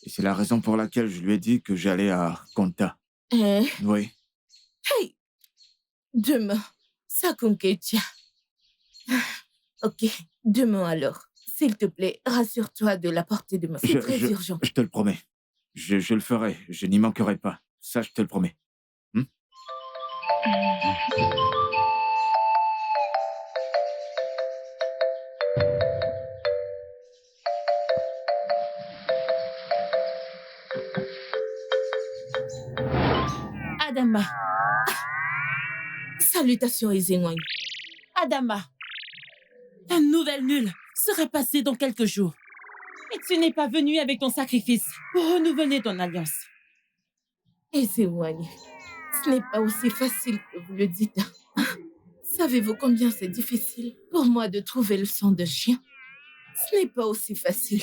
et c'est la raison pour laquelle je lui ai dit que j'allais à Konta. hein? Oui, Hey, demain, ça Kunketia. Ok, demain alors. S'il te plaît, rassure-toi de la portée de ma... C'est très urgent. je te le promets. Je le ferai, je n'y manquerai pas. Ça, je te le promets. Adama, Salutations, Ezengwang. Adama, ta nouvelle nulle sera passée dans quelques jours. Et tu n'es pas venu avec ton sacrifice pour renouveler ton alliance. Ezengwang, ce n'est pas aussi facile que vous le dites. Savez-vous combien c'est difficile pour moi de trouver le sang de chien? Ce n'est pas aussi facile.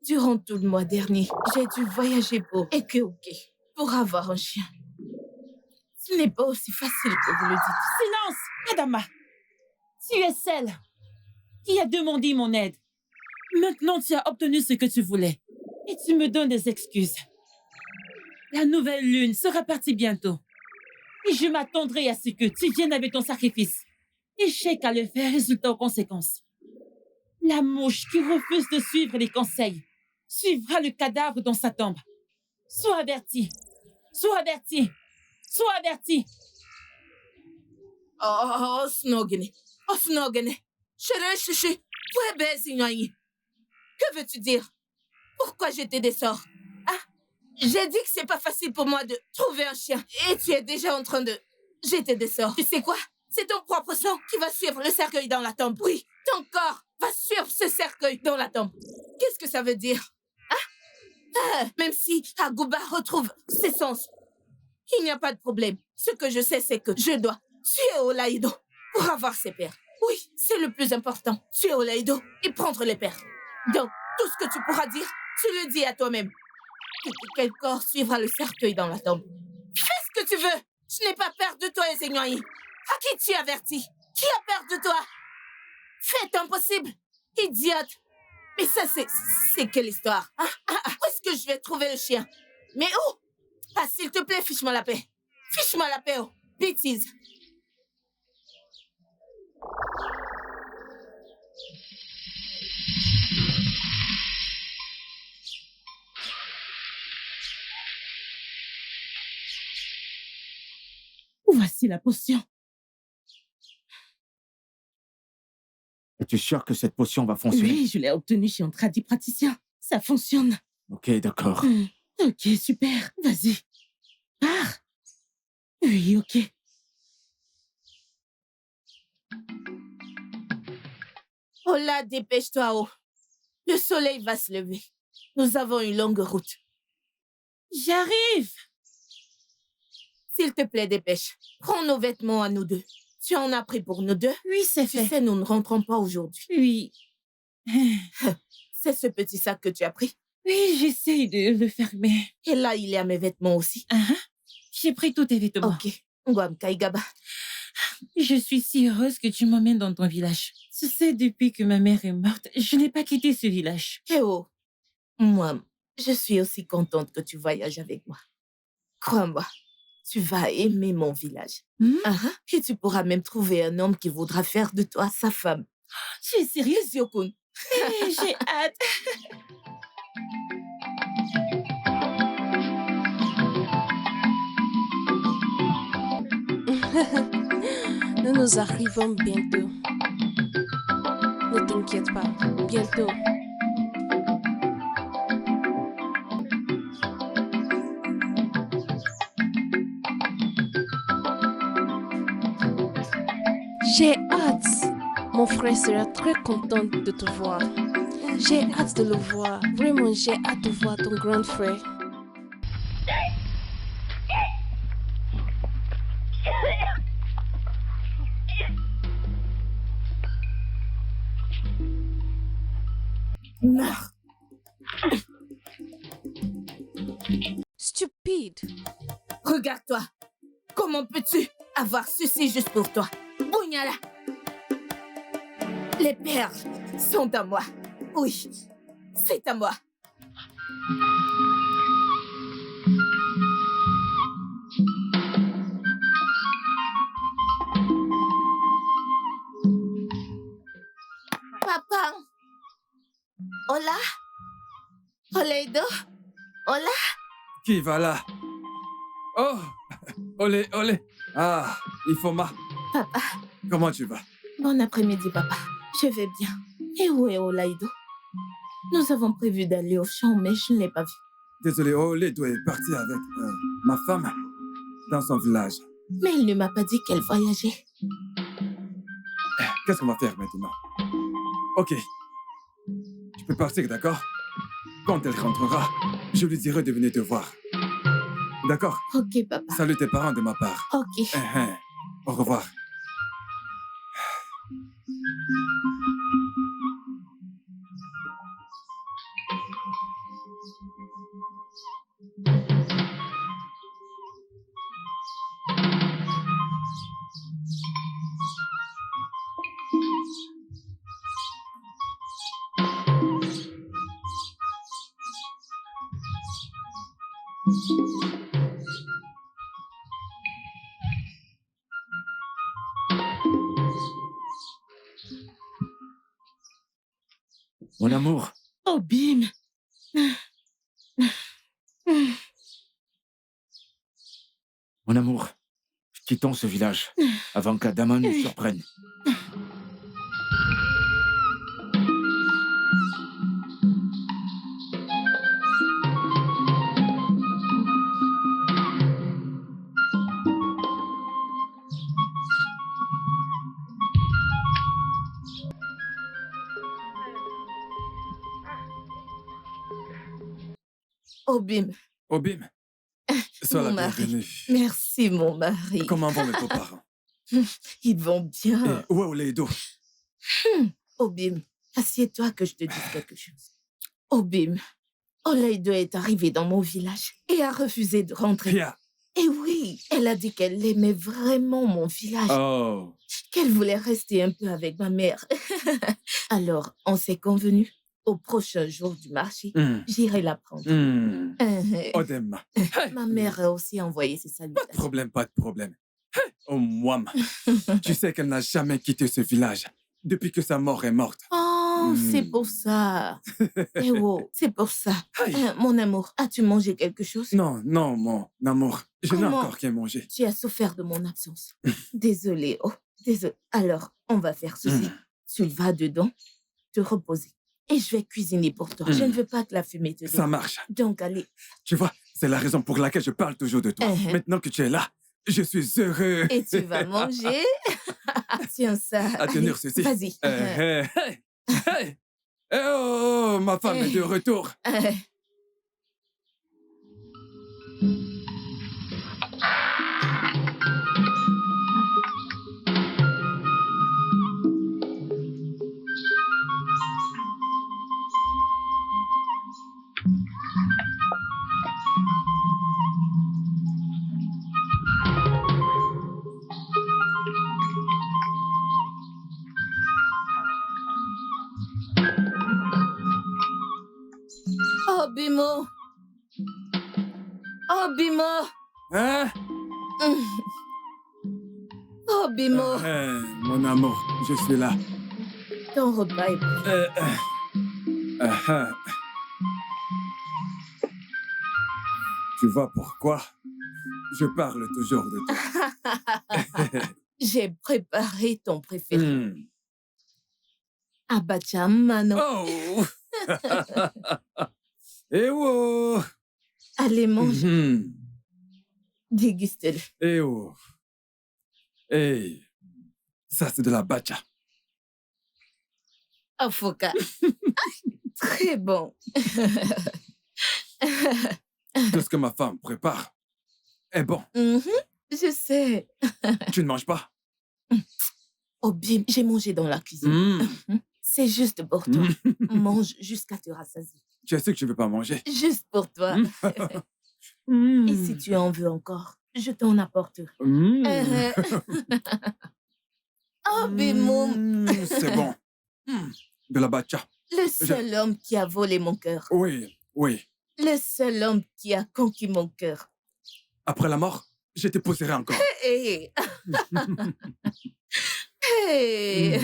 Durant tout le mois dernier, j'ai dû voyager pour Ekeoke pour avoir un chien. Ce n'est pas aussi facile que vous le dites. Silence, Adama. Tu es celle qui a demandé mon aide. Maintenant, tu as obtenu ce que tu voulais. Et tu me donnes des excuses. La nouvelle lune sera partie bientôt. Et je m'attendrai à ce que tu viennes avec ton sacrifice. Échec à le faire résultat aux conséquences. La mouche qui refuse de suivre les conseils suivra le cadavre dans sa tombe. Sois averti. Sois averti. Sois averti. Oh, Snogene. Oh, Snogene. Chérie. Que veux-tu dire? Pourquoi jeter des sorts? J'ai dit que c'est pas facile pour moi de trouver un chien. Et tu es déjà en train de jeter des sorts. Tu sais quoi? C'est ton propre sang qui va suivre le cercueil dans la tombe. Oui, ton corps va suivre ce cercueil dans la tombe. Qu'est-ce que ça veut dire? Même si Agouba retrouve ses sens, il n'y a pas de problème. Ce que je sais, c'est que je dois tuer Olaïdo pour avoir ses pères. Oui, c'est le plus important. Tuer Olaïdo et prendre les pères. Donc, tout ce que tu pourras dire, tu le dis à toi-même. Quel corps suivra le cercueil dans la tombe? Fais ce que tu veux. Je n'ai pas peur de toi, Ezengwang. À qui tu avertis? Qui a peur de toi? Fais impossible. Idiote. Mais ça, c'est quelle histoire? Où est-ce que je vais trouver le chien? Mais où? S'il te plaît, fiche-moi la paix. Fiche-moi la paix, oh. Bêtise. Voici la potion. Es-tu sûr que cette potion va fonctionner? Oui, je l'ai obtenue chez un tradipraticien. Ça fonctionne. Ok, d'accord. Ok, super. Vas-y. Pars. Oui, ok. Oh là, dépêche-toi, oh. Le soleil va se lever. Nous avons une longue route. J'arrive. S'il te plaît, dépêche. Prends nos vêtements à nous deux. Tu en as pris pour nous deux? Oui, c'est Tu fait. sais, nous ne rentrons pas aujourd'hui. Oui. C'est ce petit sac que tu as pris. Oui, j'essaye de le fermer. Et là, il y a mes vêtements aussi. J'ai pris tous tes vêtements. Ok. Ngwam Kaigaba. Je suis si heureuse que tu m'emmènes dans ton village. Tu sais, depuis que ma mère est morte, je n'ai pas quitté ce village. Eh oh. Moi, je suis aussi contente que tu voyages avec moi. Crois-moi, tu vas aimer mon village. Et tu pourras même trouver un homme qui voudra faire de toi sa femme. Tu es sérieuse? Yokun. J'ai hâte. Nous arrivons bientôt. Ne t'inquiète pas, bientôt. J'ai hâte. Mon frère sera très content de te voir. J'ai hâte de le voir. Vraiment, j'ai hâte de voir ton grand frère. Meurs. Stupide. Regarde-toi. Comment peux-tu avoir ceci juste pour toi? Bougnala. Les perles sont à moi. Oui, c'est à moi. Papa. Hola. Oleido. Hola. Qui va là? Oh! Olé, olé! Ah, Ifoma. Papa. Comment tu vas? Bon après-midi, papa. Je vais bien. Et où est Olaido? Nous avons prévu d'aller au champ, mais je ne l'ai pas vu. Désolé, Oleido est parti avec ma femme dans son village. Mais elle ne m'a pas dit qu'elle voyageait. Qu'est-ce qu'on va faire maintenant? Ok. Tu peux partir, d'accord? Quand elle rentrera, je lui dirai de venir te voir. D'accord? Ok, papa. Salut tes parents de ma part. Ok. Au revoir. Mon amour, Obim. mon amour, quittons ce village avant qu'Adama nous surprenne. Obim. Obim, sois la Mon mari. bienvenue. Merci, mon mari. Comment vont mes beaux-parents? Ils vont bien. Et où est Oleido? Obim, assieds-toi que je te dise quelque chose. Obim, Oleido est arrivée dans mon village et a refusé de rentrer. Pia. Et oui, elle a dit qu'elle aimait vraiment mon village, Oh. qu'elle voulait rester un peu avec ma mère. Alors, on s'est convenu, au prochain jour du marché, j'irai la prendre. Odem. Ma mère a aussi envoyé ses Pas de salutations. problème, pas de problème. Oh, moi. Tu sais qu'elle n'a jamais quitté ce village depuis que sa mort est morte. Oh, c'est pour ça. Eh oh, c'est pour ça. Aïe. Mon amour, as-tu mangé quelque chose? Non, non, mon amour. Je n'ai Comment? encore qu'à manger. Tu as souffert de mon absence. Désolée, oh, désolée. Alors, on va faire ceci. Tu vas dedans, te reposer. Et je vais cuisiner pour toi. Je ne veux pas que la fumée te Ça dérange. marche. Donc, allez. Tu vois, c'est la raison pour laquelle je parle toujours de toi. Maintenant que tu es là, je suis heureux. Et tu vas manger. Tiens ça. À tenir ceci. Vas-y. Hey, hey. Oh, ma femme est de retour. Oh, Bimo. Oh, Bimo. Hein? Oh, Bimo. Mon amour, je suis là. Ton repas est prêt. Tu vois pourquoi je parle toujours de toi. J'ai préparé ton préféré. Abacha mano. Oh! Eh oh! Allez, mange. Déguste-le. Eh oh! Hey! Ça, c'est de la bacha. Avocat. Très bon. Tout ce que ma femme prépare est bon. Je sais. Tu ne manges pas? Oh, bien, j'ai mangé dans la cuisine. C'est juste pour toi. Mange jusqu'à te rassasier. Tu sais que je ne veux pas manger. Juste pour toi. Et si tu en veux encore, je t'en apporterai. Oh, Bimoum. C'est bon. De la bacha. Le seul homme qui a volé mon cœur. Oui, oui. Le seul homme qui a conquis mon cœur. Après la mort, je t'épouserai encore. Hey. Hey.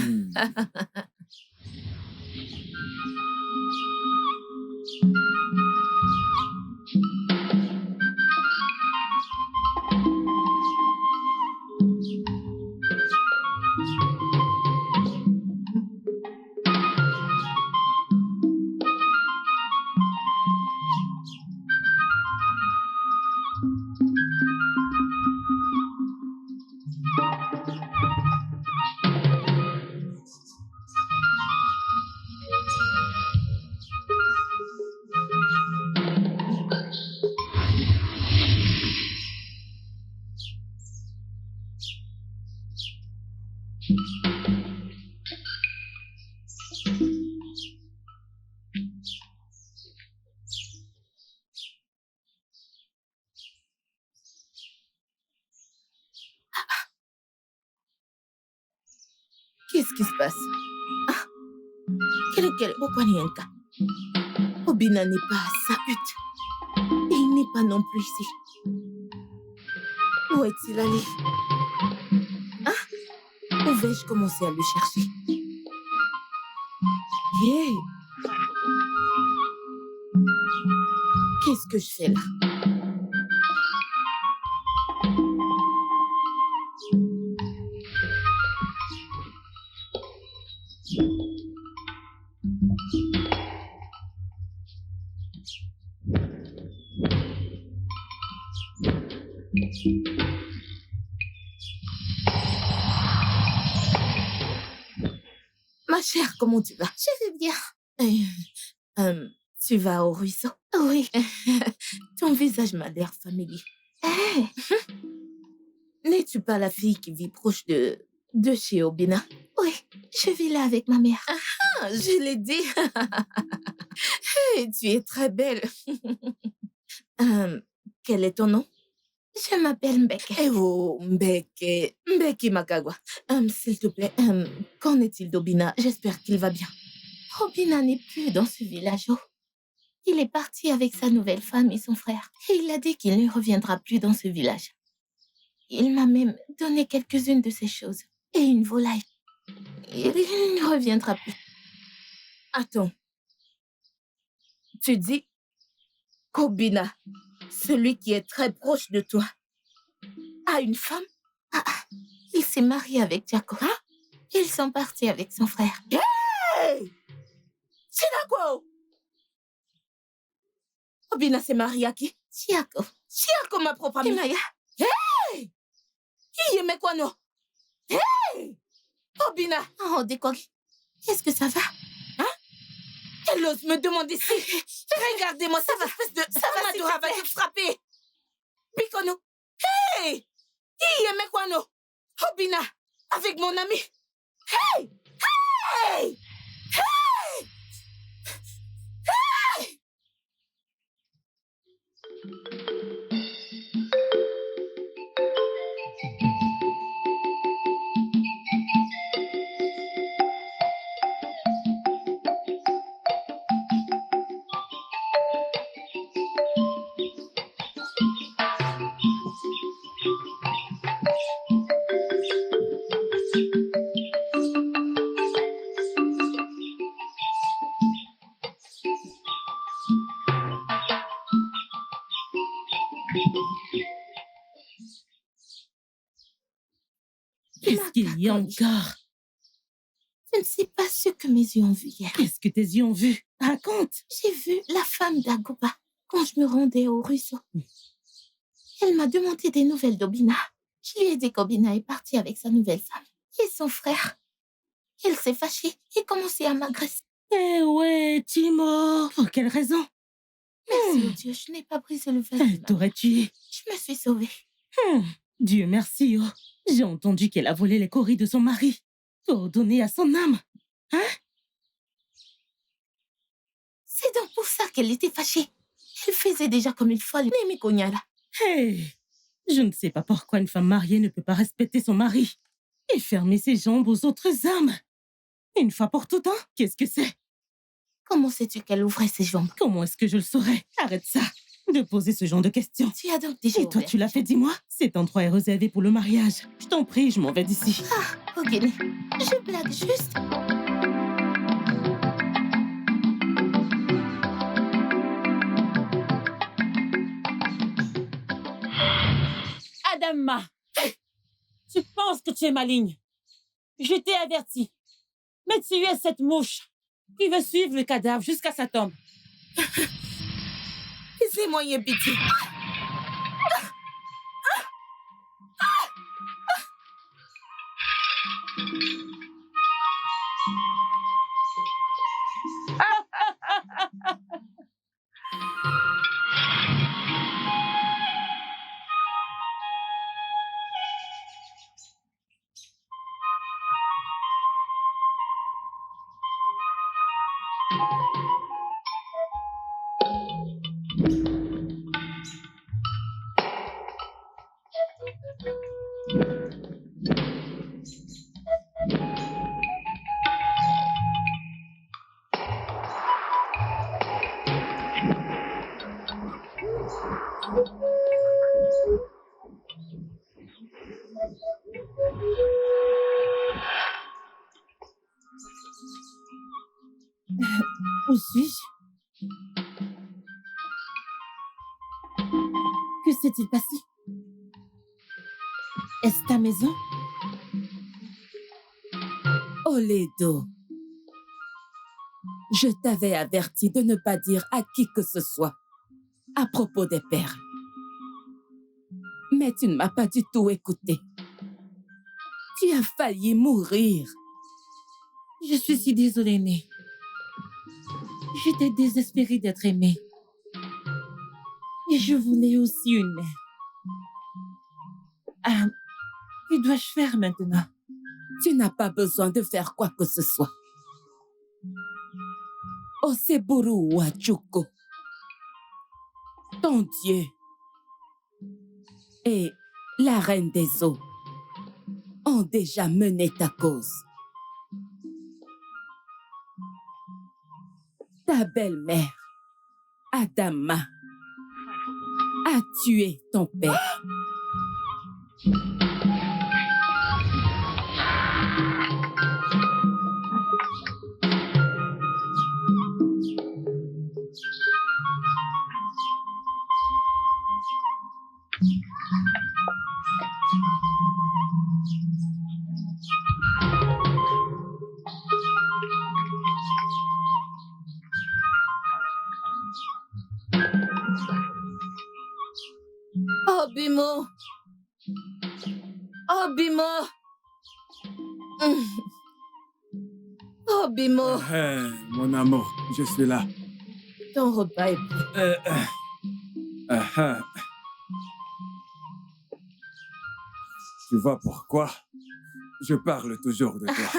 Qu'est-ce qui se passe? Pourquoi Nienka? Obina n'est pas à sa hutte. Et il n'est pas non plus ici. Où est-il allé? Où vais-je commencer à le chercher? Hey! Qu'est-ce que je fais là? Ma chère, comment tu vas? Je vais bien. Tu vas au ruisseau? Oui. Ton visage m'a l'air familier. N'es-tu pas la fille qui vit proche de chez Obina? Oui, je vis là avec ma mère. Je l'ai dit. Hey, tu es très belle. Quel est ton nom? Je m'appelle Mbeke. Eh oh, Mbeke. Mbeke Makagwa. S'il te plaît, qu'en est-il d'Obina? J'espère qu'il va bien. Obina n'est plus dans ce village. Il est parti avec sa nouvelle femme et son frère. Et il a dit qu'il ne reviendra plus dans ce village. Il m'a même donné quelques-unes de ces choses. Et une volaille. Il ne reviendra plus. Attends. Tu dis qu'Obina, celui qui est très proche de toi, a une femme? Il s'est marié avec Jaco. Ils sont partis avec son frère. Hey! Chinako! Obina s'est marié à qui? Chiako. Chiako, ma propre amie. Maya. Hey! Iyemekwano. Hey! Obina. Oh, Dekori. Qu'est-ce que ça va? Elle ose me demander si... Regardez-moi, ça va, espèce de... Ça va, Madura va te frapper. Bikono. Hey! Iyemekwano. Obina. Avec mon ami. Hey! Hey! Hey! Hey! Qu'est-ce qu'il y a encore? Je ne sais pas ce que mes yeux ont vu hier. Qu'est-ce que tes yeux ont vu? Raconte. J'ai vu la femme d'Agoba quand je me rendais au ruisseau. Elle m'a demandé des nouvelles d'Obina. Je lui ai dit qu'Obina est parti avec sa nouvelle femme. Et son frère, il s'est fâché et commencé à m'agresser. Eh ouais, Timor. Pour quelle raison? Merci au Dieu, je n'ai pas brisé le verre. Elle t'aurait tué. Je me suis sauvée. Dieu merci, oh. J'ai entendu qu'elle a volé les coris de son mari pour donner à son âme. Hein? C'est donc pour ça qu'elle était fâchée. Elle faisait déjà comme une folle, mais Konyala. Hey! Je ne sais pas pourquoi une femme mariée ne peut pas respecter son mari et fermer ses jambes aux autres âmes. Une fois pour toutes, hein? Qu'est-ce que c'est? Comment sais-tu qu'elle ouvrait ses jambes? Comment est-ce que je le saurais? Arrête ça, de poser ce genre de questions. Tu as donc déjà Et toi, ouvert tu l'as fait, dis-moi? Cet endroit est réservé pour le mariage. Je t'en prie, je m'en vais d'ici. Ok, je blague juste. Adama, tu penses que tu es maligne. Je t'ai averti. Mais tu es cette mouche qui veut suivre le cadavre jusqu'à sa tombe. Laissez-moi y pitié. Où suis-je? Que s'est-il passé? Est-ce ta maison? Oledo, je t'avais averti de ne pas dire à qui que ce soit à propos des perles. Mais tu ne m'as pas du tout écouté. Tu as failli mourir. Je suis si désolée, Né. J'étais désespérée d'être aimée. Et je voulais aussi une mère. Ah, que dois-je faire maintenant? Tu n'as pas besoin de faire quoi que ce soit. Oseburu Wachuko, ton Dieu, et la reine des eaux ont déjà mené ta cause. Ta belle-mère, Adama, a tué ton père. Oh, Bimo. Oh, Bimo. Oh, Bimo. Mon amour, je suis là. Ton repas est prêt. Tu vois pourquoi je parle toujours de toi.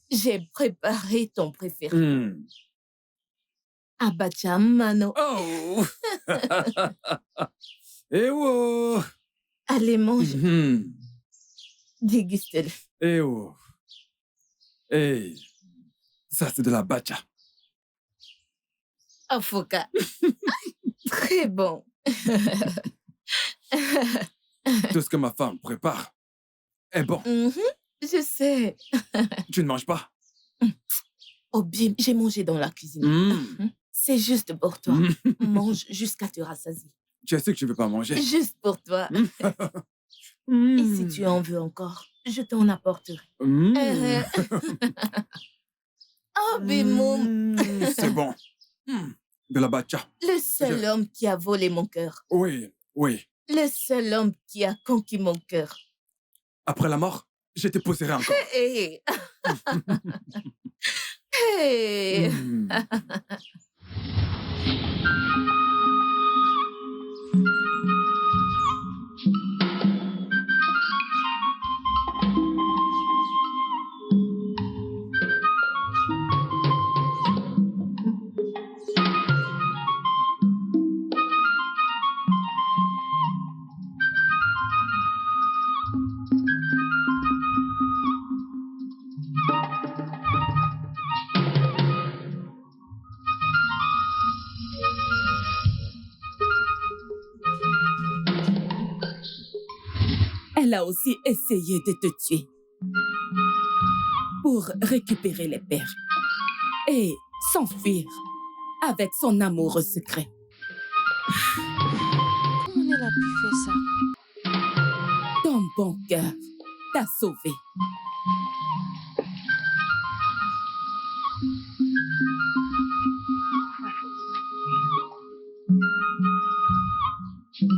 J'ai préparé ton préféré. Hmm. Abacha Mano. Oh! Eh oh! Allez, mange. Déguste-le. Eh oh! Hey! Ça, c'est de la bacha. Avocat. Très bon. Tout ce que ma femme prépare est bon. Je sais. Tu ne manges pas? Oh, Bim, j'ai mangé dans la cuisine. C'est juste pour toi. Mange jusqu'à te rassasier. Tu sais que je ne veux pas manger. Juste pour toi. Et si tu en veux encore, je t'en apporterai. Oh, Bimoum. C'est bon. De la bacha. Le seul homme qui a volé mon cœur. Oui, oui. Le seul homme qui a conquis mon cœur. Après la mort? Je t'épouserai encore. Hey. Hey. Hmm. Elle a aussi essayé de te tuer pour récupérer les perles et s'enfuir avec son amoureux secret. Comment elle a pu faire ça? Ton bon cœur t'a sauvé.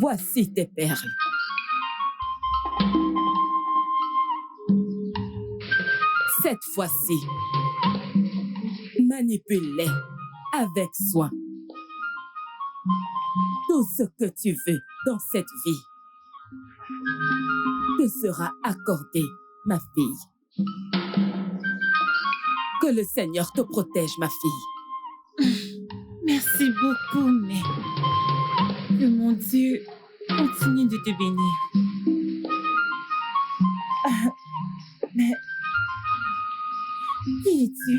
Voici tes perles. Cette fois-ci, manipule-les avec soin. Tout ce que tu veux dans cette vie te sera accordé, ma fille. Que le Seigneur te protège, ma fille. Merci beaucoup, mais que mon Dieu continue de te bénir. Mais qui es-tu?